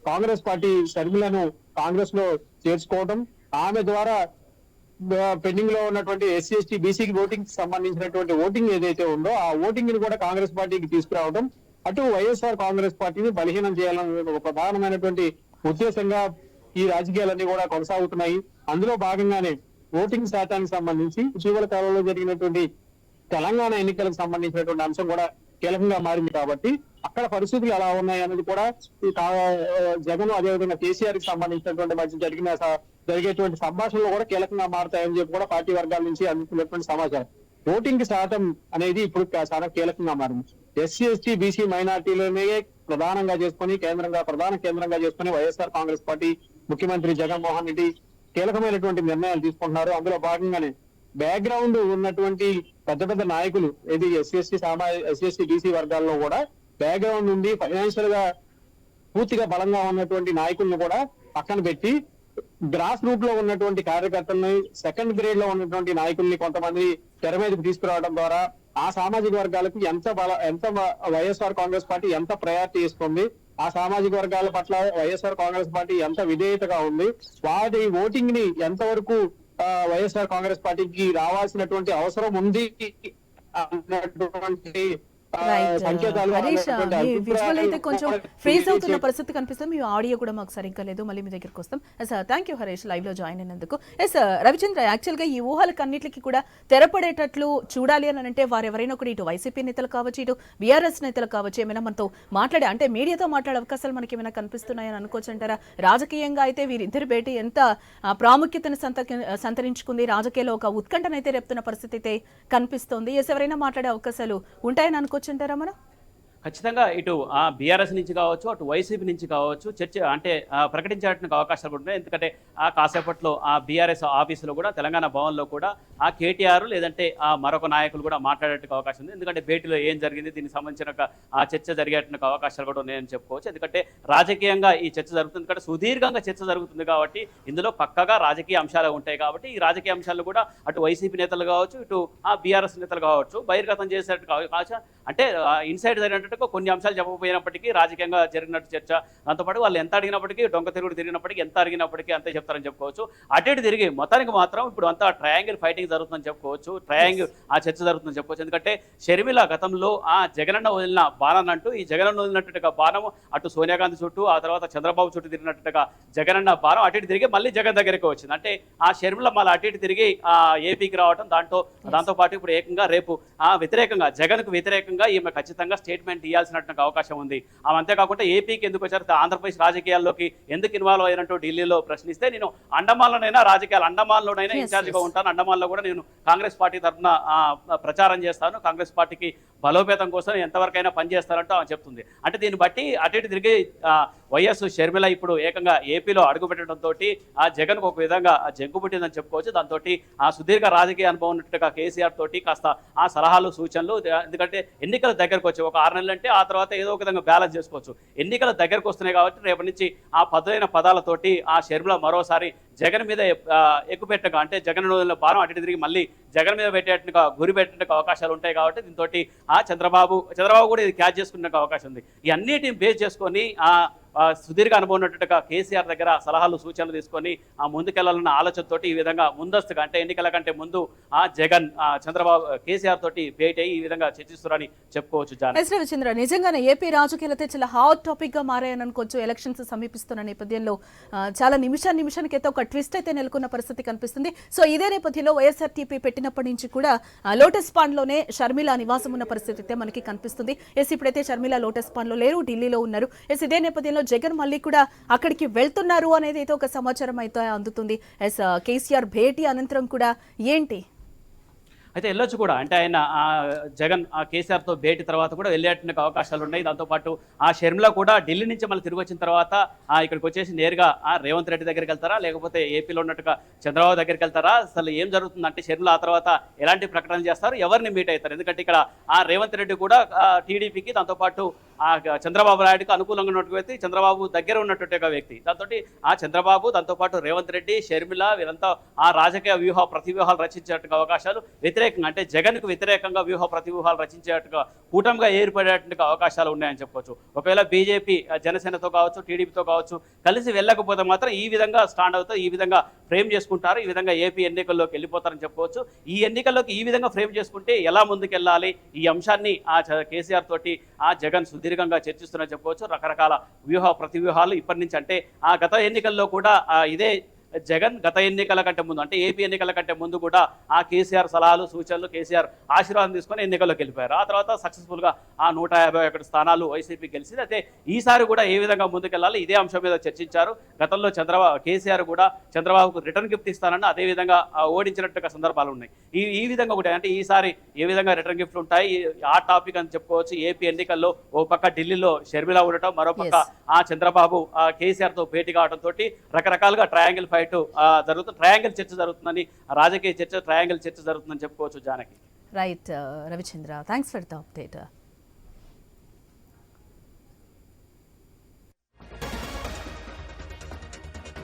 కాంగ్రెస్ పార్టీ షర్మిలను కాంగ్రెస్ లో చేర్చుకోవడం, ఆమె ద్వారా పెండింగ్ లో ఉన్నటువంటి ఎస్సీ ఎస్టీ బీసీకి ఓటింగ్ సంబంధించినటువంటి ఓటింగ్ ఏదైతే ఉందో ఆ ఓటింగ్ ని కూడా కాంగ్రెస్ పార్టీకి తీసుకురావడం, అటు వైఎస్ఆర్ కాంగ్రెస్ పార్టీని బలహీనం చేయాలనే ఒక ప్రధానమైనటువంటి ఉద్దేశంగా ఈ రాజకీయాలన్నీ కూడా కొనసాగుతున్నాయి. అందులో భాగంగానే ఓటింగ్ శాతానికి సంబంధించి ఇటీవల కాలంలో జరిగినటువంటి తెలంగాణ ఎన్నికలకు సంబంధించినటువంటి అంశం కూడా కీలకంగా మారింది. కాబట్టి అక్కడ పరిస్థితులు ఎలా ఉన్నాయి అనేది కూడా ఈ జగన్ అదేవిధంగా కేసీఆర్ కి సంబంధించినటువంటి మధ్య జరిగేటువంటి సంభాషణలు కూడా కీలకంగా మారుతాయని చెప్పి కూడా పార్టీ వర్గాల నుంచి అందుతున్నటువంటి సమాచారం. ఓటింగ్ శాతం అనేది ఇప్పుడు చాలా కీలకంగా మారింది. ఎస్సీ ఎస్టీ బీసీ మైనార్టీలనే ప్రధాన కేంద్రంగా చేసుకుని వైఎస్ఆర్ కాంగ్రెస్ పార్టీ ముఖ్యమంత్రి జగన్మోహన్ రెడ్డి కీలకమైనటువంటి నిర్ణయాలు తీసుకుంటున్నారు. అందులో భాగంగానే బ్యాక్గ్రౌండ్ ఉన్నటువంటి పెద్ద పెద్ద నాయకులు ఏది ఎస్సీ బీసీ వర్గాల్లో కూడా బ్యాక్గ్రౌండ్ నుండి ఫైనాన్షియల్ గా పూర్తిగా బలంగా ఉన్నటువంటి నాయకులను కూడా పక్కన పెట్టి గ్రాస్ రూట్ లో ఉన్నటువంటి కార్యకర్తల్ని, సెకండ్ గ్రేడ్ లో ఉన్నటువంటి నాయకుల్ని కొంతమంది తెర మీదకి తీసుకురావడం ద్వారా ఆ సామాజిక వర్గాలకు ఎంత వైఎస్ఆర్ కాంగ్రెస్ పార్టీ ఎంత ప్రయారిటీ ఇస్తుంది, ఆ సామాజిక వర్గాల పట్ల వైఎస్ఆర్ కాంగ్రెస్ పార్టీ ఎంత విధేయతగా ఉంది, వాటి ఓటింగ్ ని ఎంతవరకు వైఎస్ఆర్ కాంగ్రెస్ పార్టీకి రావాల్సినటువంటి అవసరం ఉంది అన్నటువంటి హరీష్, మీ విజువల్ అయితే కొంచెం ఫ్రీజ్ అవుతున్న పరిస్థితి కనిపిస్తుంది. మీ ఆడియో కూడా మాకు సరిగ్గా లేదు. మళ్ళీ మీ దగ్గరికి వస్తాం. Sir, thank you Harish, live లో జాయిన్ అయినందుకు. ఎస్ రవిచంద్ర, యాక్చువల్ గా ఈ ఊహలకన్నిటికీ కూడా తెరపడేటట్లు చూడాలి అని అంటే వారు ఎవరైనా కూడా ఇటు వైసీపీ నేతలు కావచ్చు, ఇటు బీఆర్ఎస్ నేతలు కావచ్చు, ఏమైనా మనతో మాట్లాడే అంటే మీడియాతో మాట్లాడే అవకాశాలు మనకి ఏమైనా కనిపిస్తున్నాయని అనుకోవచ్చు అంటారా? రాజకీయంగా అయితే వీరిద్దరి భేటీ ఎంత ప్రాముఖ్యతను సంతరించుకుంది, రాజకీయాల్లో ఒక ఉత్కంఠనైతే రేపుతున్న పరిస్థితి అయితే కనిపిస్తోంది. ఎస్, ఎవరైనా మాట్లాడే అవకాశాలు ఉంటాయని అనుకోవచ్చు అంటారా మనం? ఖచ్చితంగా ఇటు ఆ బీఆర్ఎస్ నుంచి కావచ్చు, అటు వైసీపీ నుంచి కావచ్చు చర్చ అంటే ప్రకటించడానికి అవకాశాలు కూడా ఉన్నాయి. ఎందుకంటే ఆ కాసేపట్లో ఆ బీఆర్ఎస్ ఆఫీసులో కూడా తెలంగాణ భవన్లో కూడా ఆ కేటీఆర్ లేదంటే ఆ మరొక నాయకులు కూడా మాట్లాడేట్టుకు అవకాశం ఉంది. ఎందుకంటే భేటీలో ఏం జరిగింది, దీనికి సంబంధించిన ఆ చర్చ జరిగేట్టుకు అవకాశాలు కూడా ఉన్నాయని చెప్పుకోవచ్చు. ఎందుకంటే రాజకీయంగా ఈ చర్చ జరుగుతుంది, ఎందుకంటే సుదీర్ఘంగా చర్చ జరుగుతుంది కాబట్టి ఇందులో పక్కగా రాజకీయ అంశాలు ఉంటాయి. కాబట్టి ఈ రాజకీయ అంశాలు కూడా అటు వైసీపీ నేతలు కావచ్చు, ఇటు ఆ బీఆర్ఎస్ నేతలు కావచ్చు బహిర్గతం చేసేట్టు కావచ్చు. అంటే ఇన్సైడ్ జరిగినట్టు కొన్ని అంశాలు చెప్పకపోయినప్పటికీ రాజకీయంగా జరిగినట్టు చర్చ, దాంతోపాటు వాళ్ళు ఎంత అడిగినప్పటికీ డొంక తిరుగుడు తిరిగినప్పటికీ ఎంత అడిగినప్పటికీ అంతే చెప్తారని చెప్పుకోవచ్చు. అటు ఇటు తిరిగి మొత్తానికి మాత్రం ఇప్పుడు అంతా ట్రయాంగిల్ ఫైటింగ్ జరుగుతుందని చెప్పుకోవచ్చు, ట్రయాంగిల్ ఆ చర్చ జరుగుతుందని చెప్పుకోవచ్చు. ఎందుకంటే షర్మిల గతంలో ఆ జగనన్న వదిలిన బాణం అంటూ ఈ జగనన్న వదిలినట్టుగా బాణం అటు సోనియా గాంధీ చుట్టూ ఆ తర్వాత చంద్రబాబు చుట్టూ తిరిగినట్టుగా జగనన్న బాణం అటు ఇటు తిరిగి మళ్ళీ జగన్ దగ్గరికి వచ్చింది. అంటే ఆ షర్మిల మళ్ళీ అటు ఇటు తిరిగి ఆ ఏపీకి రావడం, దాంతోపాటు ఇప్పుడు ఏకంగా రేపు ఆ వ్యతిరేకంగా జగన్కు వ్యతిరేకంగా ఈమె ఖచ్చితంగా స్టేట్మెంట్ ఇవ్వాల్సినటువంటి అవకాశం ఉంది. అంతేకాకుండా ఏపీకి ఎందుకు వచ్చారు, ఆంధ్రప్రదేశ్ రాజకీయాల్లోకి ఎందుకు ఇన్వాల్వ్ అయినట్టు ఢిల్లీలో ప్రశ్నిస్తే నేను అండమాన్లోనైనా రాజకీయాలు అండమాన్లోనైనా ఇన్ఛార్జిగా ఉంటాను, అండమాన్లో కూడా నేను కాంగ్రెస్ పార్టీ తరఫున ప్రచారం చేస్తాను, కాంగ్రెస్ పార్టీకి బలోపేతం కోసం ఎంతవరకైనా పనిచేస్తారంటూ ఆమె చెప్తుంది. అంటే దీన్ని బట్టి అటు ఇటు తిరిగి వైఎస్ షర్మిల ఇప్పుడు ఏకంగా ఏపీలో అడుగుపెట్టడంతో ఆ జగన్కు ఒక విధంగా జంకు పుట్టిందని చెప్పుకోవచ్చు. దాంతో ఆ సుదీర్ఘ రాజకీయ అనుభవం ఉన్నట్టుగా కేసీఆర్ తోటి కాస్త ఆ సలహాలు సూచనలు, ఎందుకంటే ఎన్నికల దగ్గరకు వచ్చి ఒక 6 నెలలు అంటే ఆ తర్వాత ఏదో ఒక విధంగా బ్యాలెన్స్ చేసుకోవచ్చు. ఎన్నికల దగ్గరకు వస్తున్నాయి కాబట్టి రేపటి నుంచి ఆ పదులైన పదాలతోటి ఆ షర్మిల మరోసారి జగన్ మీద ఎక్కుపెట్టగా, అంటే జగన్ భారం అటు తిరిగి మళ్ళీ జగన్ మీద పెట్టేట్టుగా గురి పెట్టేట్టుగా అవకాశాలు ఉంటాయి. కాబట్టి దీంతో ఆ చంద్రబాబు కూడా ఇది క్యాచ్ చేసుకునే అవకాశం ఉంది. ఈ అన్నిటిని బేస్ చేసుకొని సుదీర్ఘ అనుభవం ఉన్నట్టుగా కేసీఆర్ దగ్గర సలహాలు సూచనలు తీసుకొని ముందుకెళ్లాలన్న ఆలోచనతో ఈ విధంగా ముందస్తుగా, అంటే ఎన్నికల కంటే ముందు జగన్ చంద్రబాబు కేసీఆర్ తోటి భేటీ అయ్యి ఈ విధంగా చర్చిస్తున్నారని చెప్పుకోవచ్చు. రవిచంద్ర, నిజంగానే ఏపీ రాజకీయాలతో చాలా హాట్ టాపిక్ గా మారాయని అనుకోవచ్చు. ఎలక్షన్స్ సమీపిస్తున్న నేపథ్యంలో చాలా నిమిషానికి అయితే ఒక ట్విస్ట్ అయితే నెలకొన్న పరిస్థితి కనిపిస్తుంది. సో ఇదే నేపథ్యంలో వైఎస్ఆర్టీపీ పెట్టినప్పటి నుంచి కూడా లోటస్ పాండ్ లోనే షర్మిల నివాసం ఉన్న పరిస్థితి అయితే మనకి కనిపిస్తుంది. ఇప్పుడైతే షర్మిల లోటస్ పాండ్ లో లేరు, ఢిల్లీలో ఉన్నారు. ఇదే నేపథ్యంలో జగన్ మళ్ళీ కూడా అక్కడికి వెళ్తున్నారు అనేది అయితే ఒక సమాచారం అయితే అందుతుంది. కేసీఆర్ భేటీ అనంతరం కూడా ఏంటి అయితే వెళ్ళొచ్చు కూడా, అంటే ఆయన జగన్ కేసీఆర్తో భేటీ తర్వాత కూడా వెళ్ళేటువంటి అవకాశాలు ఉన్నాయి. దాంతోపాటు ఆ షర్మిల కూడా ఢిల్లీ నుంచి మళ్ళీ తిరిగి వచ్చిన తర్వాత ఇక్కడికి వచ్చేసి నేరుగా రేవంత్ రెడ్డి దగ్గరికి వెళ్తారా, లేకపోతే ఏపీలో ఉన్నట్టుగా చంద్రబాబు దగ్గరికి వెళ్తారా, అసలు ఏం జరుగుతుంది అంటే షర్మిల ఆ తర్వాత ఎలాంటి ప్రకటనలు చేస్తారు, ఎవరిని మీట్ అవుతారు? ఎందుకంటే ఇక్కడ రేవంత్ రెడ్డి కూడా టీడీపీకి, దాంతోపాటు చంద్రబాబు నాయుడుకి అనుకూలంగా ఉన్నటువంటి వ్యక్తి, చంద్రబాబు దగ్గర ఉన్నటువంటి వ్యక్తి. దాంతో చంద్రబాబు, దాంతోపాటు రేవంత్ రెడ్డి, షర్మిల వీరంతా రాజకీయ ప్రతివ్యూహాలు రచించేట్టుగా అవకాశాలు, వ్యతిరేకంగా అంటే జగన్కు వ్యతిరేకంగా ప్రతివ్యూహాలు రచించేట్టుగా కూటమిగా ఏర్పడేటువంటి అవకాశాలు ఉన్నాయని చెప్పుకోవచ్చు. ఒకవేళ బీజేపీ జనసేనతో కావచ్చు, టీడీపీతో కావచ్చు కలిసి వెళ్ళకపోతే మాత్రం ఈ విధంగా స్టాండ్ అవుతారు, ఈ విధంగా ఫ్రేమ్ చేసుకుంటారు, ఈ విధంగా ఏపీ ఎన్నికల్లోకి వెళ్ళిపోతారని చెప్పుకోవచ్చు. ఈ ఎన్నికల్లోకి ఈ విధంగా ఫ్రేమ్ చేసుకుంటే ఎలా ముందుకెళ్ళాలి, ఈ అంశాన్ని కేసీఆర్ తోటి జగన్ సుదీర్ఘంగా చర్చిస్తున్నా చెప్పుకోవచ్చు. రకరకాల ప్రతివ్యూహాలు ఇప్పటి నుంచి, అంటే గత ఎన్నికల్లో కూడా ఇదే జగన్ గత ఎన్నికల కంటే ముందు, అంటే ఏపీ ఎన్నికల కంటే ముందు కూడా కేసీఆర్ సలహాలు సూచనలు, కేసీఆర్ ఆశీర్వాదం తీసుకొని ఎన్నికల్లోకి వెళ్ళిపోయారు. ఆ తర్వాత సక్సెస్ఫుల్గా 151 స్థానాలు వైసీపీ గెలిచింది. అయితే ఈసారి కూడా ఏ విధంగా ముందుకెళ్ళాలి ఇదే అంశం మీద చర్చించారు. గతంలో కేసీఆర్ కూడా చంద్రబాబుకు రిటర్న్ గిఫ్ట్ ఇస్తానని అదే విధంగా ఓడించినట్టుగా సందర్భాలు ఉన్నాయి. ఈ విధంగా కూడా, అంటే ఈసారి ఏ విధంగా రిటర్న్ గిఫ్ట్లు ఉంటాయి ఆ టాపిక్ అని చెప్పుకోవచ్చు. ఏపీ ఎన్నికల్లో ఓ పక్క ఢిల్లీలో షర్మిల ఉండటం, మరోపక్క చంద్రబాబు కేసీఆర్ తో భేటీ కావడంతో రకరకాలుగా ట్రయాంగిల్ ఫైట్ జరుగుతుంది, ట్రయాంగిల్ చర్చ జరుగుతుందని, రాజకీయ చర్చ ట్రయాంగిల్ చర్చ జరుగుతుందని చెప్పుకోవచ్చు. Janaki. Right Ravichandra, thanks for the update.